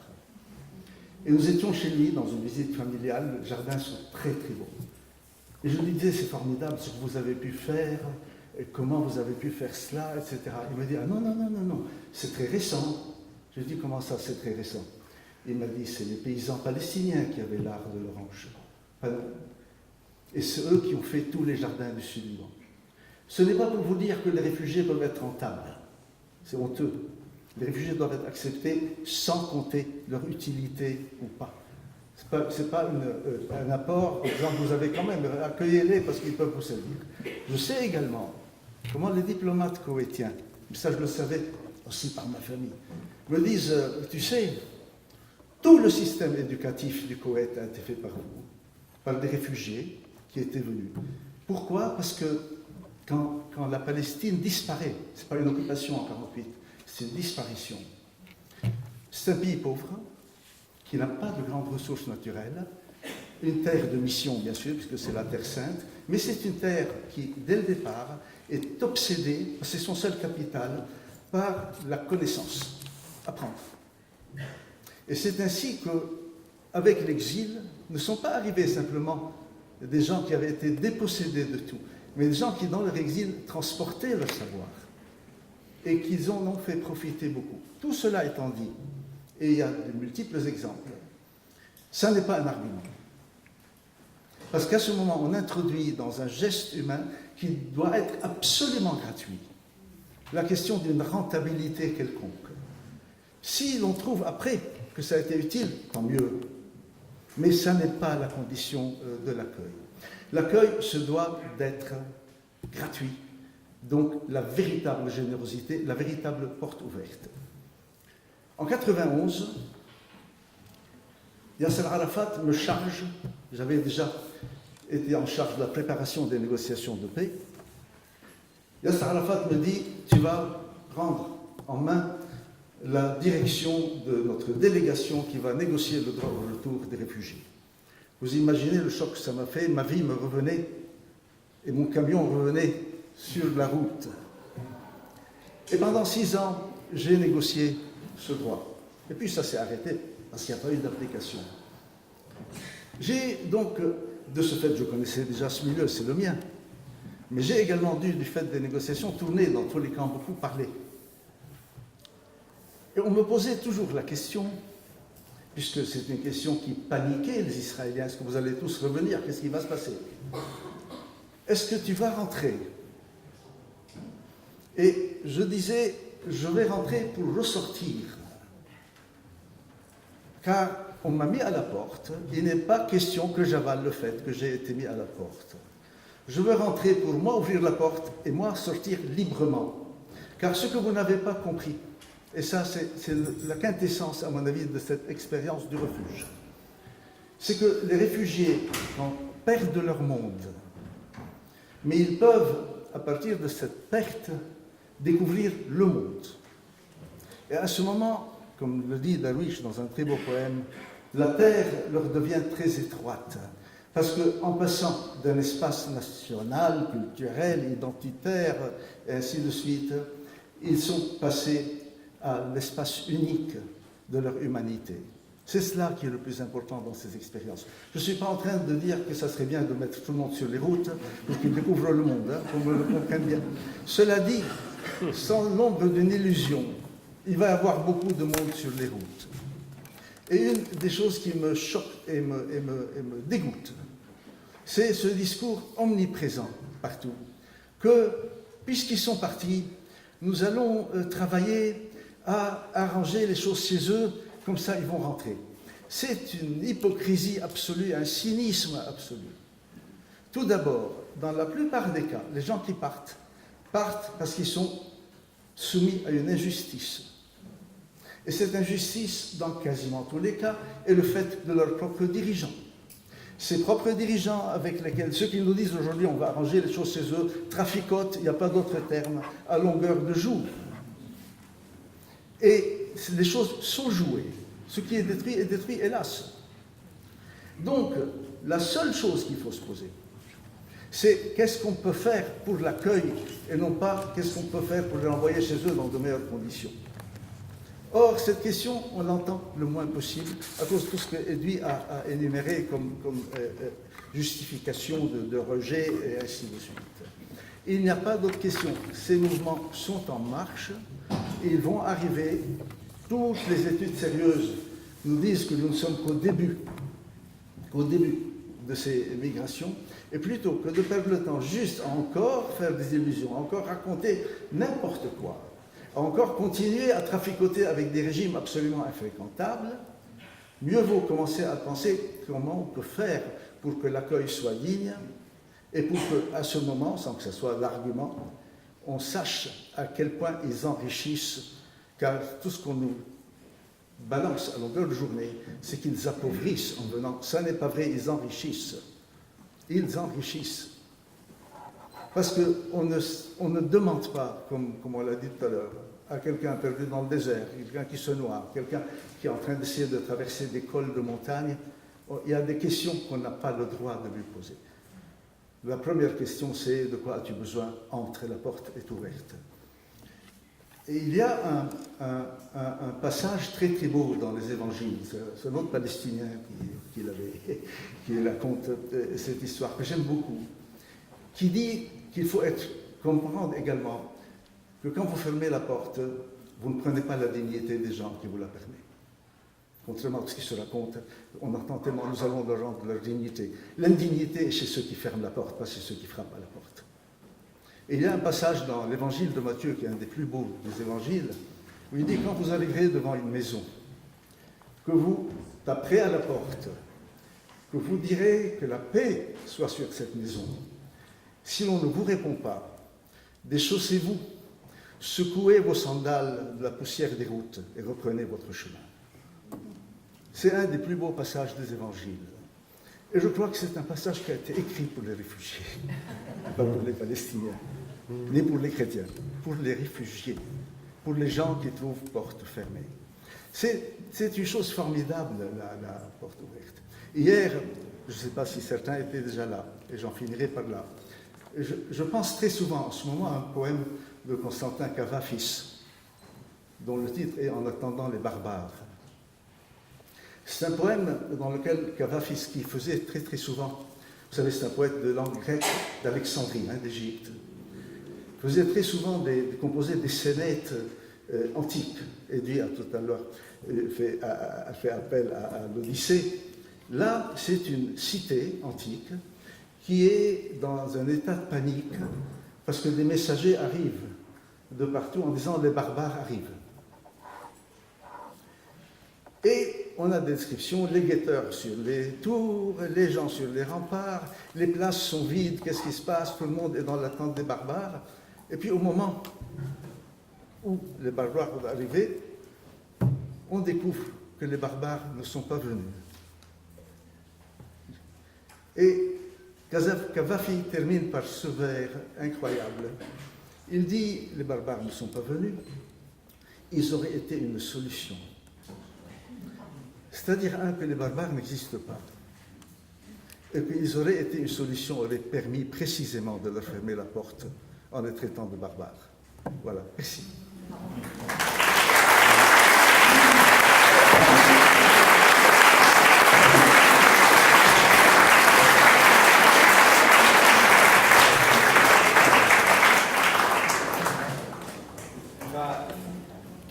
Et nous étions chez lui dans une visite familiale, les jardins sont très très beaux. Et je lui disais, c'est formidable ce que vous avez pu faire, et comment vous avez pu faire cela, etc. Il me dit, ah non, c'est très récent. Je lui dis, comment ça, c'est très récent? Il m'a dit, c'est les paysans palestiniens qui avaient l'art de l'orange. Pas nous. Et c'est eux qui ont fait tous les jardins du Sud-Liban. Ce n'est pas pour vous dire que les réfugiés doivent être rentables. C'est honteux. Les réfugiés doivent être acceptés sans compter leur utilité ou pas. Ce n'est pas un apport, par exemple, vous avez quand même, accueillez-les parce qu'ils peuvent vous servir. Je sais également comment les diplomates koweïtiens, ça je le savais aussi par ma famille, me disent, tu sais, tout le système éducatif du Koweït a été fait par vous, par des réfugiés qui étaient venus. Pourquoi? Parce que quand la Palestine disparaît, ce n'est pas une occupation en 1948, c'est une disparition. C'est un pays pauvre, qui n'a pas de grandes ressources naturelles, une terre de mission, bien sûr, puisque c'est la Terre Sainte, mais c'est une terre qui, dès le départ, est obsédée, c'est son seul capital, par la connaissance, apprendre. Et c'est ainsi qu'avec l'exil, ne sont pas arrivés simplement des gens qui avaient été dépossédés de tout, mais des gens qui, dans leur exil, transportaient leur savoir et qu'ils en ont fait profiter beaucoup. Tout cela étant dit, et il y a de multiples exemples, ça n'est pas un argument. Parce qu'à ce moment, on introduit dans un geste humain qui doit être absolument gratuit la question d'une rentabilité quelconque. Si l'on trouve après que ça a été utile, tant mieux. Mais ça n'est pas la condition de l'accueil. L'accueil se doit d'être gratuit. Donc la véritable générosité, la véritable porte ouverte. En 1991, Yasser Arafat me charge, j'avais déjà été en charge de la préparation des négociations de paix. Yasser Arafat me dit, tu vas prendre en main la direction de notre délégation qui va négocier le droit au retour des réfugiés. Vous imaginez le choc que ça m'a fait, ma vie me revenait et mon camion revenait sur la route. Et pendant 6 ans, j'ai négocié ce droit. Et puis ça s'est arrêté parce qu'il n'y a pas eu d'application. J'ai donc, de ce fait, je connaissais déjà ce milieu, c'est le mien. Mais j'ai également dû, du fait des négociations, tourner dans tous les camps, beaucoup parler. Et on me posait toujours la question, puisque c'est une question qui paniquait les Israéliens, est-ce que vous allez tous revenir? Qu'est-ce qui va se passer? Est-ce que tu vas rentrer? Et je disais, je vais rentrer pour ressortir. Car on m'a mis à la porte, il n'est pas question que j'avale le fait que j'ai été mis à la porte. Je veux rentrer pour moi ouvrir la porte et moi sortir librement. Car ce que vous n'avez pas compris, et ça c'est la quintessence à mon avis de cette expérience du refuge, c'est que les réfugiés perdent leur monde, mais ils peuvent, à partir de cette perte, découvrir le monde. Et à ce moment, comme le dit Darwish dans un très beau poème, la terre leur devient très étroite. Parce qu'en passant d'un espace national, culturel, identitaire, et ainsi de suite, ils sont passés à l'espace unique de leur humanité. C'est cela qui est le plus important dans ces expériences. Je ne suis pas en train de dire que ça serait bien de mettre tout le monde sur les routes pour qu'ils découvrent le monde, qu'on me le comprenne bien. Cela dit, sans l'ombre d'une illusion. Il va y avoir beaucoup de monde sur les routes. Et une des choses qui me choque et me dégoûte, c'est ce discours omniprésent partout, que, puisqu'ils sont partis, nous allons travailler à arranger les choses chez eux, comme ça ils vont rentrer. C'est une hypocrisie absolue, un cynisme absolu. Tout d'abord, dans la plupart des cas, les gens qui partent parce qu'ils sont soumis à une injustice. Et cette injustice, dans quasiment tous les cas, est le fait de leurs propres dirigeants. Ces propres dirigeants avec lesquels, ceux qui nous disent aujourd'hui on va arranger les choses chez eux, traficotent, il n'y a pas d'autre terme, à longueur de jour. Et les choses sont jouées. Ce qui est détruit, hélas. Donc, la seule chose qu'il faut se poser, c'est qu'est-ce qu'on peut faire pour l'accueil et non pas qu'est-ce qu'on peut faire pour les renvoyer chez eux dans de meilleures conditions. Or, cette question, on l'entend le moins possible à cause de tout ce qu'Edoui a énuméré comme justification de rejet et ainsi de suite. Il n'y a pas d'autre question. Ces mouvements sont en marche et ils vont arriver. Toutes les études sérieuses nous disent que nous ne sommes qu'au début de ces migrations, et plutôt que de perdre le temps juste à encore faire des illusions, à encore raconter n'importe quoi, à encore continuer à traficoter avec des régimes absolument infréquentables, mieux vaut commencer à penser comment on peut faire pour que l'accueil soit digne, et pour qu'à ce moment, sans que ce soit l'argument, on sache à quel point ils enrichissent, car tout ce qu'on nous balance à longueur de journée, c'est qu'ils appauvrissent en venant. Ça n'est pas vrai, ils enrichissent. Ils enrichissent. Parce qu'on ne demande pas, comme on l'a dit tout à l'heure, à quelqu'un perdu dans le désert, quelqu'un qui se noie, quelqu'un qui est en train d'essayer de traverser des cols de montagne. Il y a des questions qu'on n'a pas le droit de lui poser. La première question, c'est de quoi as-tu besoin? Entre, la porte est ouverte. Et il y a un passage très très beau dans les évangiles. C'est un autre Palestinien qui raconte cette histoire que j'aime beaucoup, qui dit qu'il faut comprendre également que quand vous fermez la porte, vous ne prenez pas la dignité des gens qui vous la permettent. Contrairement à ce qui se raconte, on entend tellement nous allons leur rendre leur dignité. L'indignité est chez ceux qui ferment la porte, pas chez ceux qui frappent à la porte. Et il y a un passage dans l'évangile de Matthieu, qui est un des plus beaux des évangiles, où il dit, quand vous arriverez devant une maison, que vous taperez à la porte, que vous direz que la paix soit sur cette maison. Si l'on ne vous répond pas, déchaussez-vous, secouez vos sandales de la poussière des routes et reprenez votre chemin. C'est un des plus beaux passages des évangiles. Et je crois que c'est un passage qui a été écrit pour les réfugiés, pas pour les Palestiniens, ni pour les chrétiens, pour les réfugiés, pour les gens qui trouvent porte fermée. C'est une chose formidable, la porte ouverte. Hier, je ne sais pas si certains étaient déjà là, et j'en finirai par là. Je pense très souvent en ce moment à un poème de Constantin Cavafis, dont le titre est « En attendant les barbares ». C'est un poème dans lequel Cavafis, qui faisait très très souvent, vous savez, c'est un poète de langue grecque d'Alexandrie, d'Égypte, faisait très souvent composer des scénettes antiques. Edoui a tout à l'heure fait appel à l'Odyssée. Là, c'est une cité antique qui est dans un état de panique parce que des messagers arrivent de partout en disant « les barbares arrivent ». Et on a des descriptions, les guetteurs sur les tours, les gens sur les remparts, les places sont vides, qu'est-ce qui se passe? Tout le monde est dans l'attente des barbares. Et puis au moment où les barbares vont arriver, on découvre que les barbares ne sont pas venus. Et Cavafi termine par ce vers incroyable. Il dit, les barbares ne sont pas venus, ils auraient été une solution. C'est-à-dire, que les barbares n'existent pas. Et qu'ils auraient été une solution, auraient permis précisément de leur fermer la porte en les traitant de barbares. Voilà, merci.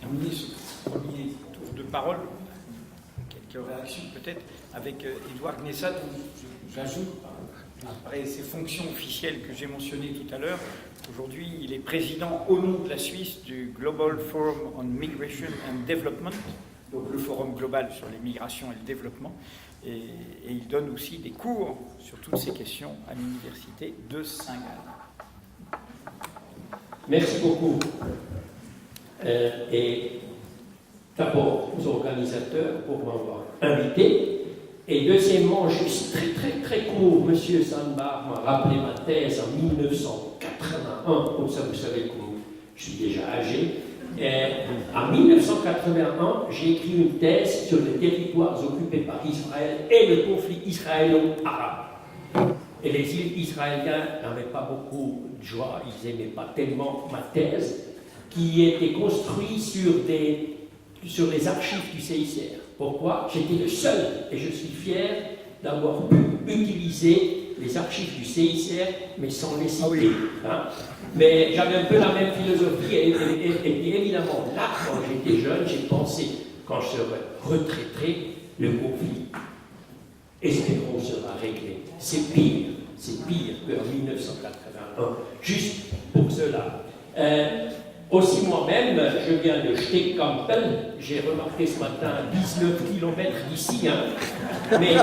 terminer ce premier tour de parole, quelques réactions peut-être, avec Édouard Gnessat, où j'ajoute, après ses fonctions officielles que j'ai mentionnées tout à l'heure, aujourd'hui il est président au nom de la Suisse du Global Forum on Migration and Development, donc le forum global sur les migrations et le développement, et il donne aussi des cours sur toutes ces questions à l'université de Saint-Gall. Merci beaucoup. Et d'abord aux organisateurs pour m'avoir invité. Et deuxièmement, juste très court, M. Sandbar m'a rappelé ma thèse en 1981, comme ça vous savez que je suis déjà âgé. En 1981, j'ai écrit une thèse sur les territoires occupés par Israël et le conflit israélo-arabe. Et les Israéliens n'avaient pas beaucoup de joie, ils n'aimaient pas tellement ma thèse, qui était construite sur les archives du CICR. Pourquoi? J'étais le seul, et je suis fier d'avoir pu utiliser les archives du CICR, mais sans les citer. Ah oui. Hein? Mais j'avais un peu la même philosophie, et puis évidemment, là, quand j'étais jeune, j'ai pensé, quand je serai retraité, le conflit, espérons, sera réglé. C'est pire qu'en 1981. Juste pour cela. Aussi moi-même, je viens de Steeg-Campel, j'ai remarqué ce matin 19 km d'ici, hein, mais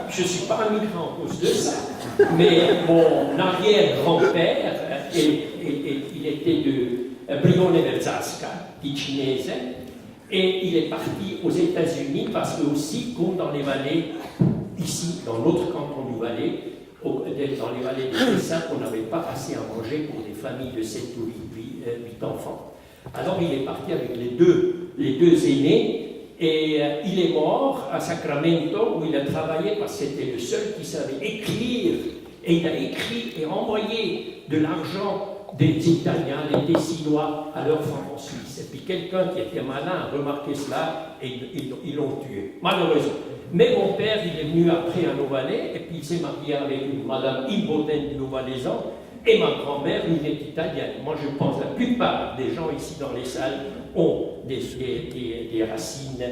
je ne suis pas un migrant à cause de ça. Mais mon arrière-grand-père, il était de Brione-Verzaska, ticinese, et il est parti aux États-Unis parce que aussi, comme dans les vallées, ici, dans notre canton du Valais, dans les vallées de Tessin, on n'avait pas assez à manger pour des familles de 7 ou 8 enfants. Alors il est parti avec les deux aînés et il est mort à Sacramento où il a travaillé parce que c'était le seul qui savait écrire. Et il a écrit et envoyé de l'argent des Italiens, des Tessinois à leurs femmes en Suisse. Et puis quelqu'un qui était malin a remarqué cela et ils l'ont tué, malheureusement. Mais mon père, il est venu après à Novalet et puis il s'est marié avec une madame Imboden Novalaisan et ma grand-mère, elle est italienne. Moi, je pense que la plupart des gens ici dans les salles ont des racines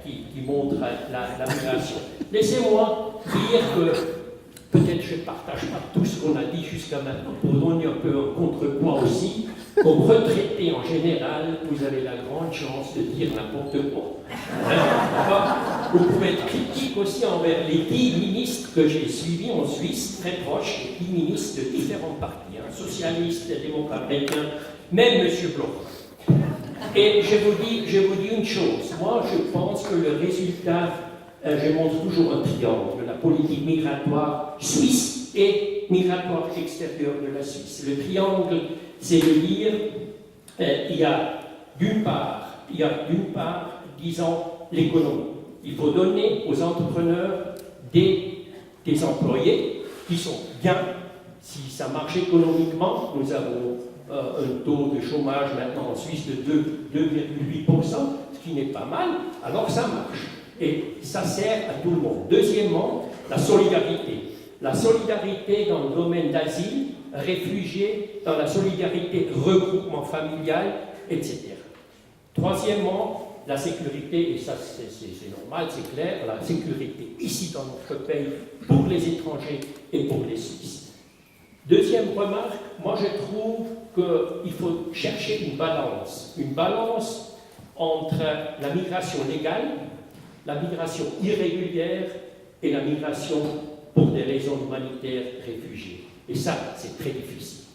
qui montrent la migration. Laissez-moi dire que peut-être je ne partage pas tout ce qu'on a dit jusqu'à maintenant, pour donner un peu un contrepoids aussi. Comme retraité en général, vous avez la grande chance de dire n'importe quoi. Vous pouvez être critique aussi envers les 10 ministres que j'ai suivis en Suisse, très proches, les 10 ministres de différents partis, hein, socialistes, démocrates, chrétiens, même M. Bloch. Et je vous dis une chose, moi je pense que le résultat, je montre toujours un triangle, la politique migratoire suisse et migratoire extérieure de la Suisse. Le triangle, c'est de dire, il y a d'une part, disons, l'économie. Il faut donner aux entrepreneurs des employés qui sont bien. Si ça marche économiquement, nous avons un taux de chômage maintenant en Suisse de 2,8%, ce qui n'est pas mal, alors ça marche. Et ça sert à tout le monde. Deuxièmement, la solidarité. La solidarité dans le domaine d'asile, réfugiés, dans la solidarité regroupement familial, etc. Troisièmement, la sécurité, et ça c'est normal, c'est clair, la sécurité ici dans notre pays pour les étrangers et pour les Suisses. Deuxième remarque, moi je trouve qu'il faut chercher une balance entre la migration légale, la migration irrégulière et la migration pour des raisons humanitaires réfugiés. Et ça, c'est très difficile.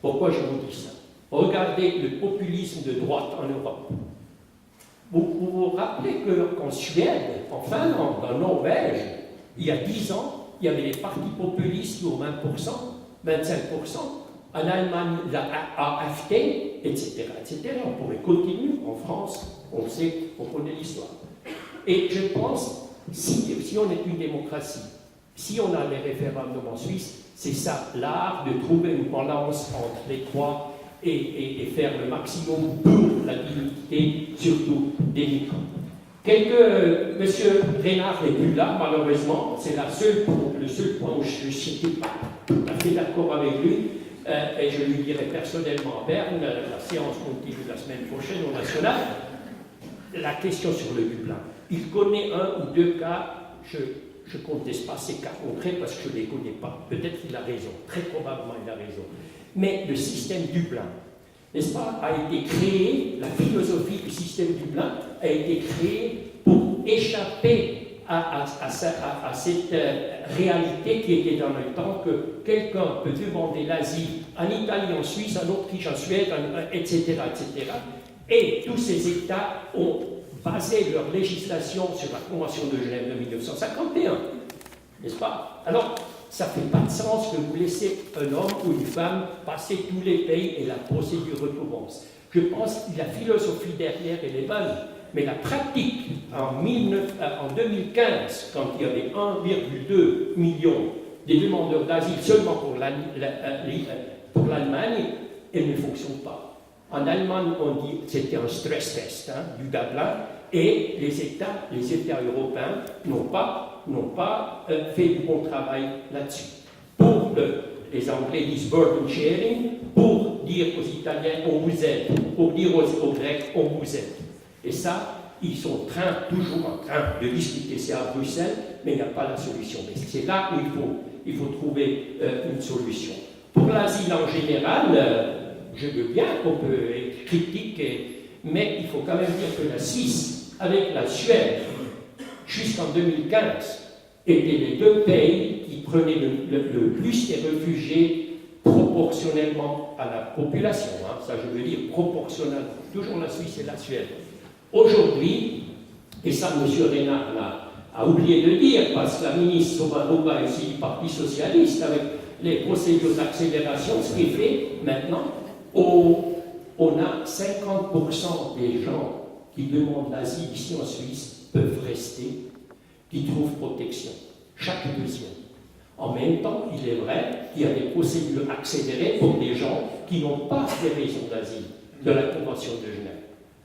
Pourquoi je vous dis ça? Regardez le populisme de droite en Europe. Vous vous rappelez qu'en Suède, en Finlande, en Norvège, il y a 10 ans, il y avait des partis populistes qui ont 20%, 25%. En Allemagne, la AfD, etc., etc. On pourrait continuer. En France, on sait, on connaît l'histoire. Et je pense, si on est une démocratie, si on a les référendums en Suisse, c'est ça, l'art de trouver une balance entre les trois et faire le maximum pour la dignité, surtout des migrants. Monsieur Reynard n'est plus là, malheureusement, c'est le seul point où je ne suis pas tout à fait d'accord avec lui, et je lui dirai personnellement à Berne, la séance continue la semaine prochaine au National, la question sur le Dublin. Il connaît un ou deux cas, je ne conteste pas ces cas concrets parce que je ne les connais pas. Peut-être qu'il a raison, très probablement il a raison. Mais le système Dublin, n'est-ce pas, a été créé, la philosophie du système Dublin a été créée pour échapper à cette réalité qui était dans le temps que quelqu'un peut demander l'asile en Italie, en Suisse, en Autriche, en Suède, etc., etc. Et tous ces États ont basé leur législation sur la Convention de Genève de 1951, n'est-ce pas? Alors, ça ne fait pas de sens que vous laissez un homme ou une femme passer tous les pays et la procédure recommence. Je pense que la philosophie derrière, elle est bonne, mais la pratique, en 2015, quand il y avait 1,2 million de demandeurs d'asile seulement pour l'Allemagne, elle ne fonctionne pas. En Allemagne, on dit que c'était un stress test du Dublin, et les États européens n'ont pas fait du bon travail là-dessus. Pour les Anglais disent burden sharing, pour dire aux Italiens on vous aide, pour dire aux Grecs on vous aide. Et ça, ils sont toujours en train de discuter, c'est à Bruxelles, mais il n'y a pas la solution. Mais c'est là où il faut trouver une solution. Pour l'asile en général, je veux bien qu'on peut être critique, mais il faut quand même dire que la Suisse, avec la Suède, jusqu'en 2015, étaient les deux pays qui prenaient le plus des réfugiés proportionnellement à la population. Ça, je veux dire proportionnellement. Toujours la Suisse et la Suède. Aujourd'hui, et ça, M. Renard a oublié de le dire, parce que la ministre Sommaruga est aussi du Parti Socialiste, avec les procédures d'accélération, ce qui fait maintenant, on a 50% des gens qui demandent l'asile ici en Suisse peuvent rester, qui trouvent protection. Chaque deuxième. En même temps, il est vrai qu'il y a des procédures accélérées pour des gens qui n'ont pas des raisons d'asile de la Convention de Genève.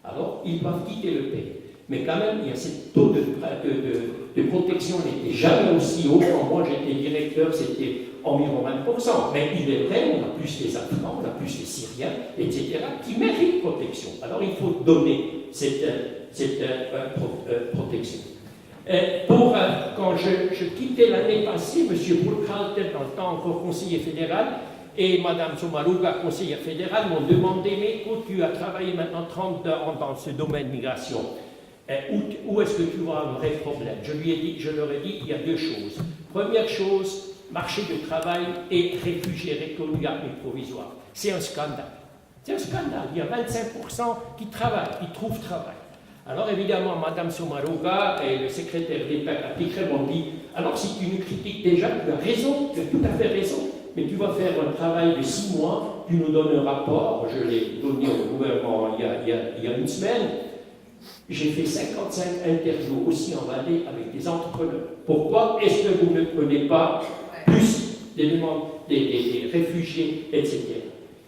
Alors, ils doivent quitter le pays. Mais quand même, il y a ce taux de protection n'était jamais aussi haut. Quand moi j'étais directeur, c'était environ 20%. Mais il est vrai, on a plus les Afghans, on a plus les Syriens, etc., qui méritent protection. Alors, il faut donner cette protection. Quand je quittais l'année passée, M. Burkhalter, dans le temps encore conseiller fédéral, et Mme Sommaruga, conseillère fédérale, m'ont demandé, mais écoute, tu as travaillé maintenant 30 ans dans ce domaine migration. Où est-ce que tu vois un vrai problème? Je leur ai dit, il y a deux choses. Première chose, marché du travail et réfugiés reconnus à l'abri provisoire. C'est un scandale. C'est un scandale. Il y a 25% qui travaillent, qui trouvent travail. Alors évidemment, Mme Sommaruga et le secrétaire d'État m'ont dit, alors si tu nous critiques déjà, tu as raison, tu as tout à fait raison, mais tu vas faire un travail de 6 mois, tu nous donnes un rapport, je l'ai donné au gouvernement il y a une semaine. J'ai fait 55 interviews aussi en Valais avec des entrepreneurs. Pourquoi est-ce que vous ne prenez pas plus des demandes, des réfugiés, etc.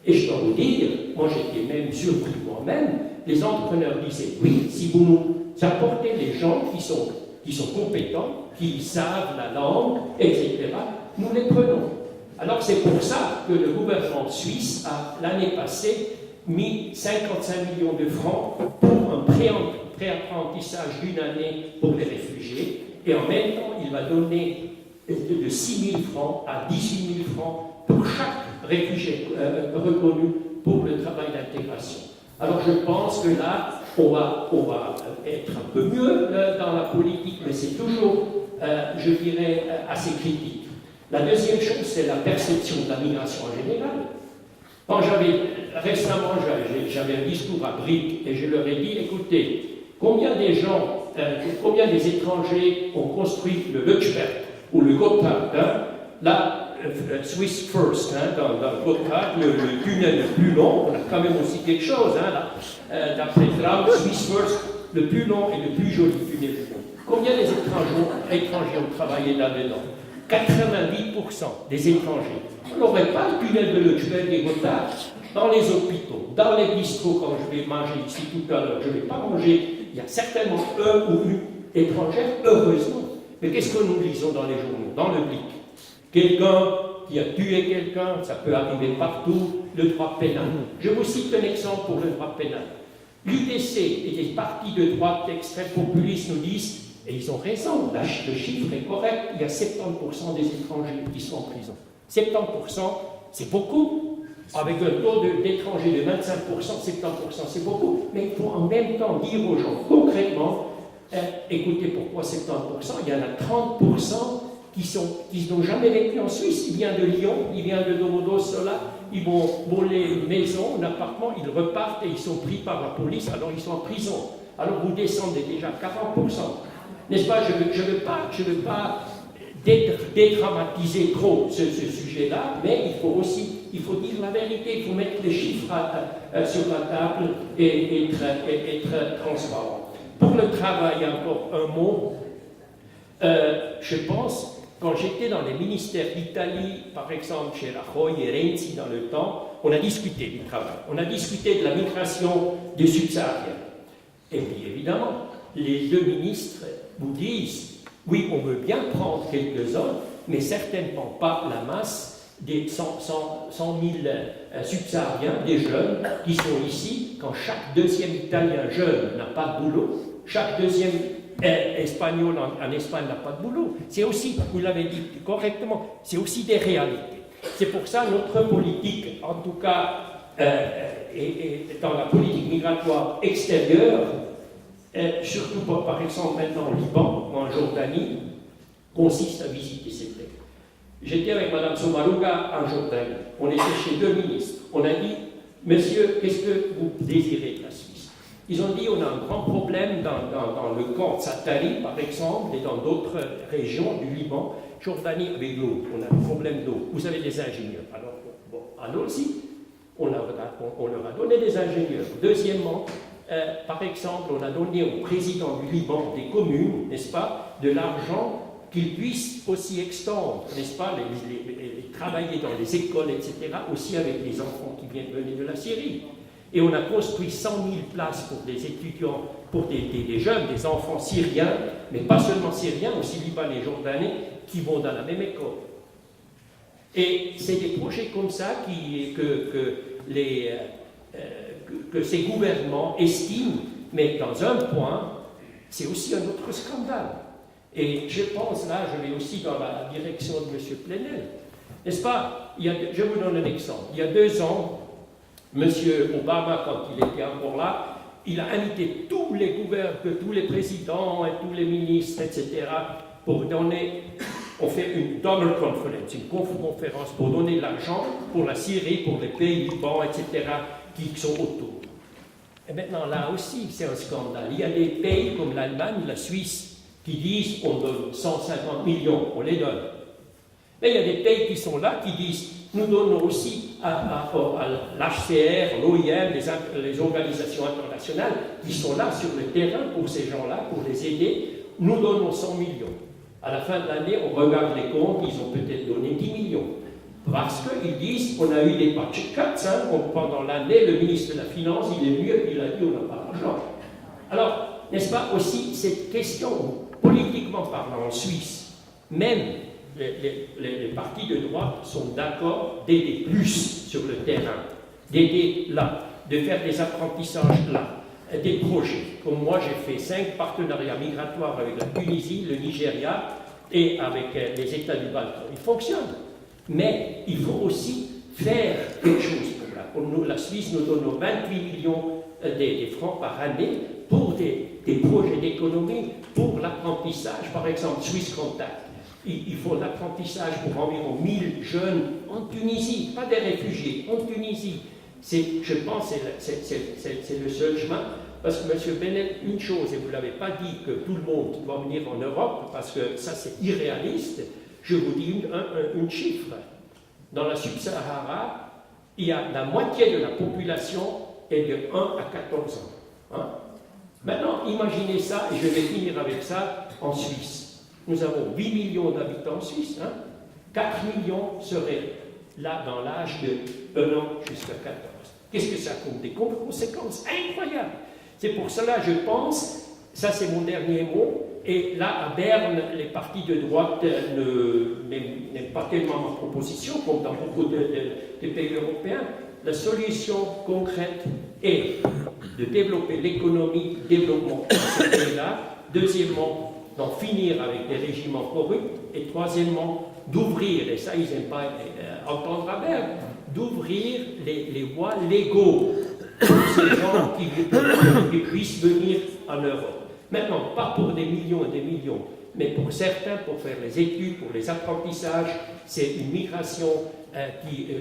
Et je dois vous dire, moi j'étais même surpris moi-même, les entrepreneurs disaient, oui, si vous nous apportez des gens qui sont compétents, qui savent la langue, etc., nous les prenons. Alors c'est pour ça que le gouvernement suisse a, l'année passée, mis 55 millions de francs pour un pré-apprentissage d'une année pour les réfugiés, et en même temps, il va donner de 6 000 francs à 18 000 francs pour chaque réfugié reconnu pour le travail d'intégration. Alors je pense que là, on va être un peu mieux dans la politique, mais c'est toujours, je dirais, assez critique. La deuxième chose, c'est la perception de la migration en général. Quand récemment, j'avais un discours à Brick et je leur ai dit, écoutez, combien des étrangers ont construit le Lötschberg ou le Gotthard, la Swiss First, dans le Gotthard, le tunnel le plus long, on a quand même aussi quelque chose, d'après Traum, Swiss First, le plus long et le plus joli tunnel du monde. Combien des étrangers ont travaillé là-dedans? 90% des étrangers. On n'aurait pas le tunnel de Lötschberg et Gotthard dans les hôpitaux, dans les bistrots, quand je vais manger ici tout à l'heure. Je ne vais pas manger, il y a certainement un ou une étrangère, heureusement. Mais qu'est-ce que nous lisons dans les journaux, dans le Blick? Quelqu'un qui a tué quelqu'un, ça peut arriver partout, le droit pénal. Je vous cite un exemple pour le droit pénal. L'UDC et des partis de droite extrême populistes nous disent, et ils ont raison, le chiffre est correct, il y a 70% des étrangers qui sont en prison. 70%, c'est beaucoup. Avec un taux d'étrangers de 25%, 70%, c'est beaucoup. Mais il faut en même temps dire aux gens concrètement, écoutez, pourquoi 70%? Il y en a 30% qui n'ont jamais vécu en Suisse. Ils viennent de Lyon, ils viennent de Domodossola, ils vont voler une maison, un appartement, ils repartent et ils sont pris par la police, alors ils sont en prison. Alors vous descendez déjà 40%. N'est-ce pas? Je ne veux pas dédramatiser trop ce sujet-là, mais il faut dire la vérité, il faut mettre les chiffres sur la table et être transparent. Pour le travail, encore un mot. Je pense, quand j'étais dans les ministères d'Italie, par exemple chez Rajoy et Renzi dans le temps, on a discuté du travail, on a discuté de la migration des subsahariens. Et puis évidemment, les deux ministres vous disent, oui, on veut bien prendre quelques-uns, mais certainement pas la masse des 100 000 subsahariens, des jeunes qui sont ici, quand chaque deuxième Italien jeune n'a pas de boulot, chaque deuxième Espagnol en Espagne n'a pas de boulot. C'est aussi, vous l'avez dit correctement, c'est aussi des réalités. C'est pour ça notre politique, en tout cas, et dans la politique migratoire extérieure, surtout par exemple maintenant au Liban ou en Jordanie, consiste à visiter ces pays. J'étais avec Mme Sommaruga en Jordanie. On était chez deux ministres. On a dit, monsieur, qu'est-ce que vous désirez de la Suisse? Ils ont dit, on a un grand problème dans le camp de Satari, par exemple, et dans d'autres régions du Liban. Jordanie avec l'eau, on a un problème d'eau. Vous avez des ingénieurs. Alors, bon, allons-y. On leur a donné des ingénieurs. Deuxièmement, par exemple, on a donné au président du Liban des communes, n'est-ce pas, de l'argent qu'il puisse aussi extendre, n'est-ce pas, travailler dans les écoles, etc., aussi avec les enfants qui venaient de la Syrie. Et on a construit 100 000 places pour des étudiants, pour des jeunes, des enfants syriens, mais pas seulement syriens, aussi libanais et jordanais, qui vont dans la même école. Et c'est des projets comme ça que ces gouvernements estiment, mais dans un point, c'est aussi un autre scandale. Et je pense, là, je vais aussi dans la direction de M. Plenel. N'est-ce pas? Je vous donne un exemple. Il y a 2 ans, M. Obama, quand il était encore là, il a invité tous les présidents et tous les ministres, etc., pour donner, on fait une donor conference, une conférence pour donner de l'argent pour la Syrie, pour les pays Liban, etc., qui sont autour. Et maintenant, là aussi, c'est un scandale. Il y a des pays comme l'Allemagne, la Suisse, qui disent on donne 150 millions, on les donne. Mais il y a des pays qui sont là, qui disent nous donnons aussi à l'HCR, l'OIM, les organisations internationales, qui sont là sur le terrain pour ces gens-là, pour les aider, nous donnons 100 millions. À la fin de l'année, on regarde les comptes, ils ont peut-être donné 10 millions. Parce qu'ils disent qu'on a eu des budget cuts, pendant l'année, le ministre de la Finance, il est mieux, il a dit on n'a pas d'argent. Alors, n'est-ce pas aussi cette question, politiquement parlant en Suisse, même les partis de droite sont d'accord d'aider plus sur le terrain, d'aider là, de faire des apprentissages là, des projets. Comme moi, j'ai fait 5 partenariats migratoires avec la Tunisie, le Nigeria et avec les États du Balkan. Ils fonctionnent. Mais il faut aussi faire quelque chose pour là. La Suisse nous donne 28 millions des francs par année pour des projets d'économie, pour l'apprentissage, par exemple Swiss Contact. Il faut l'apprentissage pour environ 1000 jeunes en Tunisie, pas des réfugiés, en Tunisie. Je pense que c'est le seul chemin. Parce que, M. Bennett, une chose, et vous ne l'avez pas dit, que tout le monde va venir en Europe, parce que ça c'est irréaliste, je vous dis un chiffre. Dans la Sub-Sahara, il y a la moitié de la population est de 1 à 14 ans. Maintenant, imaginez ça, et je vais finir avec ça, en Suisse. Nous avons 8 millions d'habitants en Suisse. 4 millions seraient là dans l'âge de 1 an jusqu'à 14. Qu'est-ce que ça compte? Des conséquences incroyables. C'est pour cela, je pense, ça c'est mon dernier mot, et là, à Berne, les partis de droite n'aiment pas tellement ma proposition, comme dans beaucoup de pays européens. La solution concrète est de développer l'économie, le développement de ce pays-là. Deuxièmement, d'en finir avec des régiments corrupts. Et troisièmement, d'ouvrir, et ça ils n'aiment pas entendre à verbe, d'ouvrir les voies légaux pour ces gens qui puissent venir en Europe. Maintenant, pas pour des millions et des millions, mais pour certains, pour faire les études, pour les apprentissages, c'est une migration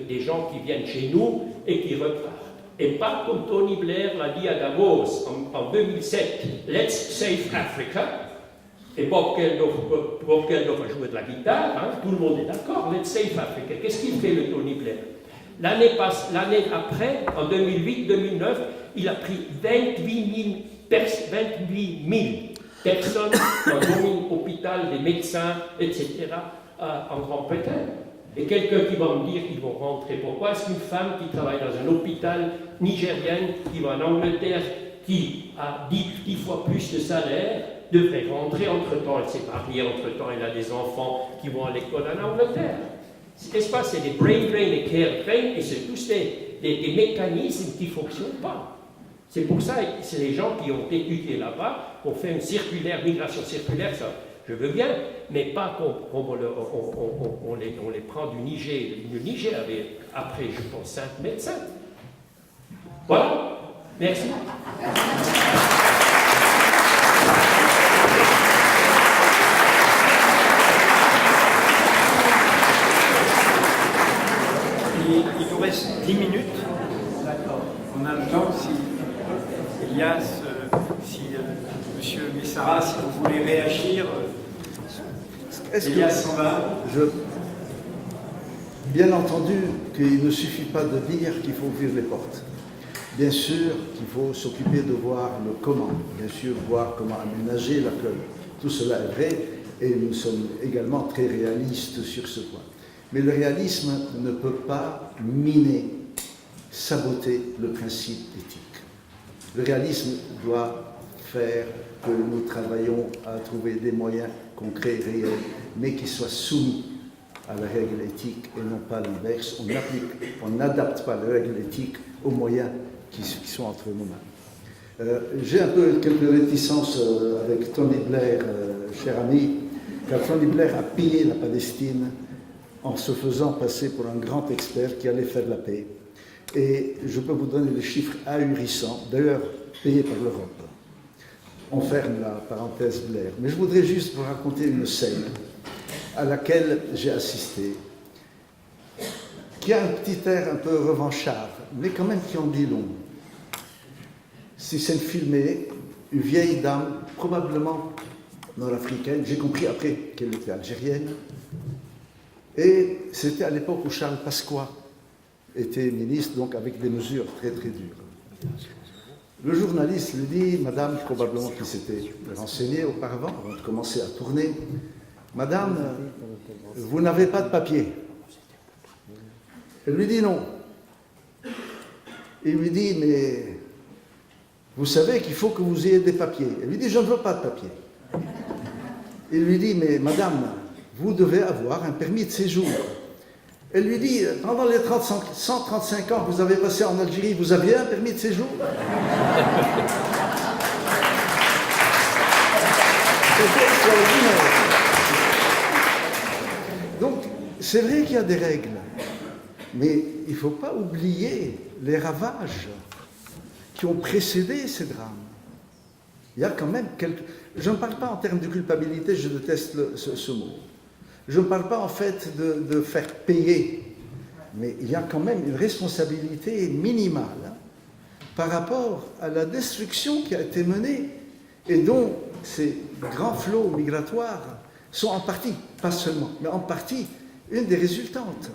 des gens qui viennent chez nous et qui repartent. Et pas comme Tony Blair l'a dit à Davos en 2007, « Let's save Africa ». Et Bob Geldof a joué de la guitare, hein, tout le monde est d'accord, « Let's save Africa ». Qu'est-ce qu'il fait le Tony Blair? L'année après, en 2008-2009, il a pris 28 000 personnes dans un hôpital, des médecins, etc., en Grande-Bretagne. Et quelqu'un qui va me dire qu'ils vont rentrer. Pourquoi est-ce qu'une femme qui travaille dans un hôpital nigérien, qui va en Angleterre, qui a 10 fois plus de salaire, devrait rentrer entre-temps? Elle s'est mariée entre-temps, elle a des enfants qui vont à l'école en Angleterre. N'est-ce pas? C'est des brain drain et care drain, et c'est tous des mécanismes qui ne fonctionnent pas. C'est pour ça que c'est les gens qui ont étudié là-bas, qu'on fait une circulaire, migration circulaire, ça, je veux bien, mais pas qu'on les prend du Niger. Le Niger avait, après, je pense, 5 médecins. Voilà. Merci. Il nous reste 10 minutes. On a le temps si Elias, Monsieur Messara, si vous voulez réagir. Elias s'en va. Bien entendu qu'il ne suffit pas de dire qu'il faut ouvrir les portes. Bien sûr qu'il faut s'occuper de voir le comment, bien sûr voir comment aménager l'accueil. Tout cela est vrai et nous sommes également très réalistes sur ce point. Mais le réalisme ne peut pas miner, saboter le principe éthique. Le réalisme doit faire que nous travaillons à trouver des moyens concrets et réels, mais qui soient soumis à la règle éthique et non pas l'inverse. On n'adapte pas la règle éthique aux moyens qui sont entre nos mains. J'ai un peu quelques réticences avec Tony Blair, cher ami, car Tony Blair a pillé la Palestine en se faisant passer pour un grand expert qui allait faire la paix. Et je peux vous donner des chiffres ahurissants, d'ailleurs payés par l'Europe. On ferme la parenthèse Blair. Mais je voudrais juste vous raconter une scène à laquelle j'ai assisté, qui a un petit air un peu revanchard, mais quand même qui en dit long. C'est une scène filmée, une vieille dame, probablement nord-africaine, j'ai compris après qu'elle était algérienne, et c'était à l'époque où Charles Pasqua était ministre, donc avec des mesures très très dures. Le journaliste lui dit, madame, probablement qui s'était renseigné auparavant, avant de commencer à tourner, madame, vous n'avez pas de papier. Elle lui dit non. Il lui dit, mais vous savez qu'il faut que vous ayez des papiers. Elle lui dit, je ne veux pas de papier. Il lui dit, mais madame, vous devez avoir un permis de séjour. Elle lui dit, pendant les 135 ans que vous avez passé en Algérie, vous aviez un permis de séjour? C'était extraordinaire. Donc, c'est vrai qu'il y a des règles, mais il ne faut pas oublier les ravages qui ont précédé ces drames. Il y a quand même quelques... Je ne parle pas en termes de culpabilité, je déteste ce mot. Je ne parle pas en fait de faire payer, mais il y a quand même une responsabilité minimale par rapport à la destruction qui a été menée et dont ces grands flots migratoires sont en partie, pas seulement, mais en partie, une des résultantes.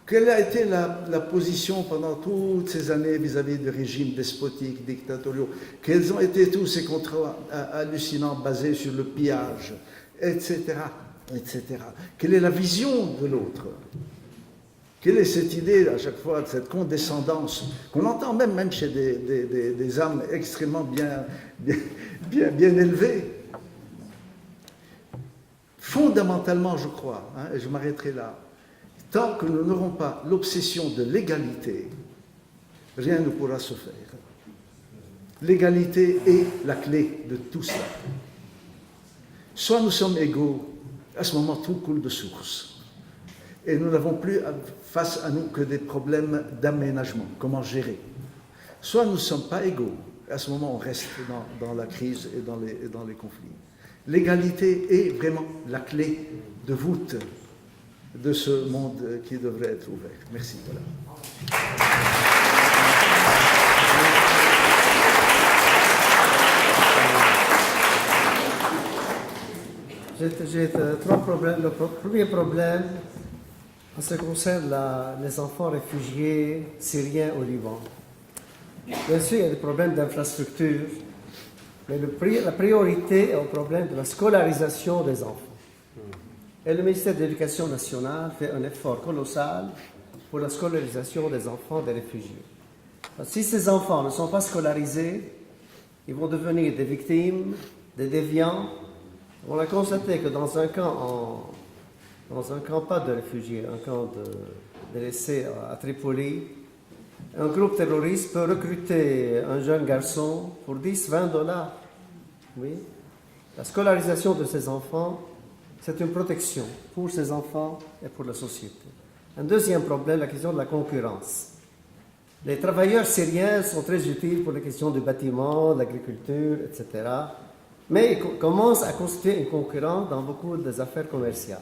Quelle a été la position pendant toutes ces années vis-à-vis de régimes despotiques, dictatoriaux? Quels ont été tous ces contrats hallucinants basés sur le pillage, etc., etc. Quelle est la vision de l'autre? Quelle est cette idée, à chaque fois, de cette condescendance, qu'on entend même chez des âmes extrêmement bien élevées? Fondamentalement, je crois, et je m'arrêterai là, tant que nous n'aurons pas l'obsession de l'égalité, rien ne pourra se faire. L'égalité est la clé de tout cela. Soit nous sommes égaux, à ce moment tout coule de source. Et nous n'avons plus face à nous que des problèmes d'aménagement, comment gérer. Soit nous ne sommes pas égaux, à ce moment on reste dans la crise et dans les conflits. L'égalité est vraiment la clé de voûte de ce monde qui devrait être ouvert. Merci. Voilà. J'ai trois problèmes. Le premier problème, en ce qui concerne les enfants réfugiés syriens au Liban. Bien sûr, il y a des problèmes d'infrastructure, mais la priorité est au problème de la scolarisation des enfants. Et le ministère de l'Éducation nationale fait un effort colossal pour la scolarisation des enfants des réfugiés. Parce que si ces enfants ne sont pas scolarisés, ils vont devenir des victimes, des déviants. On a constaté que dans un camp pas de réfugiés, un camp de laissés à Tripoli, un groupe terroriste peut recruter un jeune garçon pour 10-20 $. Oui. La scolarisation de ces enfants, c'est une protection pour ces enfants et pour la société. Un deuxième problème, la question de la concurrence. Les travailleurs syriens sont très utiles pour les questions du bâtiment, de l'agriculture, etc. Mais ils commencent à constituer une concurrence dans beaucoup des affaires commerciales.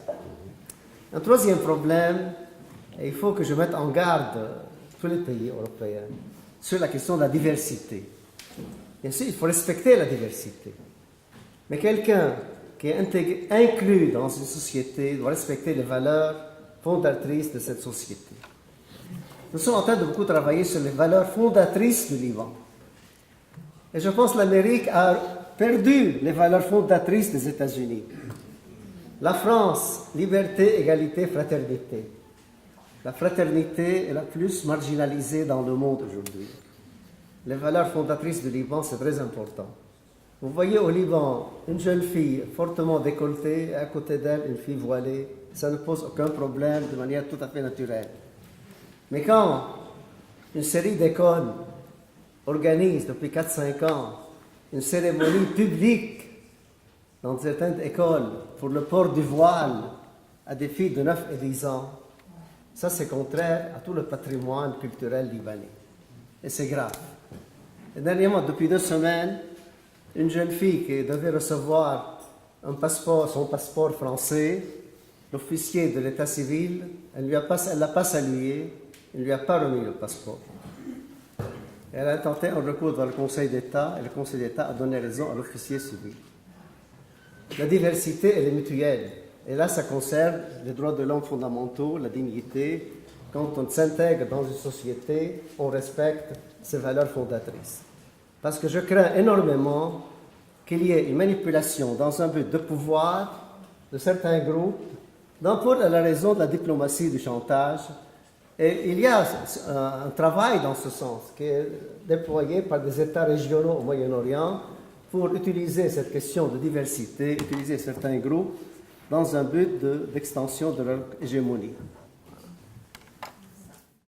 Un troisième problème, et il faut que je mette en garde tous les pays européens sur la question de la diversité. Bien sûr, il faut respecter la diversité. Mais quelqu'un qui est inclus dans une société doit respecter les valeurs fondatrices de cette société. Nous sommes en train de beaucoup travailler sur les valeurs fondatrices du Liban. Et je pense que l'Amérique a perdu les valeurs fondatrices des États-Unis. La France, liberté, égalité, fraternité. La fraternité est la plus marginalisée dans le monde aujourd'hui. Les valeurs fondatrices du Liban, c'est très important. Vous voyez au Liban une jeune fille fortement décolletée, et à côté d'elle une fille voilée. Ça ne pose aucun problème de manière tout à fait naturelle. Mais quand une série d'écoles organise depuis 4-5 ans une cérémonie publique dans certaines écoles pour le port du voile à des filles de 9 et 10 ans, ça c'est contraire à tout le patrimoine culturel libanais. Et c'est grave. Et dernièrement, depuis 2 semaines, une jeune fille qui devait recevoir son passeport français, l'officier de l'état civil, elle ne l'a pas salué, il ne lui a pas remis le passeport. Elle a tenté un recours devant le Conseil d'État et le Conseil d'État a donné raison à l'officier civil. La diversité, elle est mutuelle. Et là, ça concerne les droits de l'homme fondamentaux, la dignité. Quand on s'intègre dans une société, on respecte ses valeurs fondatrices. Parce que je crains énormément qu'il y ait une manipulation dans un but de pouvoir de certains groupes, pour la raison de la diplomatie du chantage. Et il y a un travail dans ce sens qui est déployé par des États régionaux au Moyen-Orient pour utiliser cette question de diversité, utiliser certains groupes dans un but d'extension de leur hégémonie.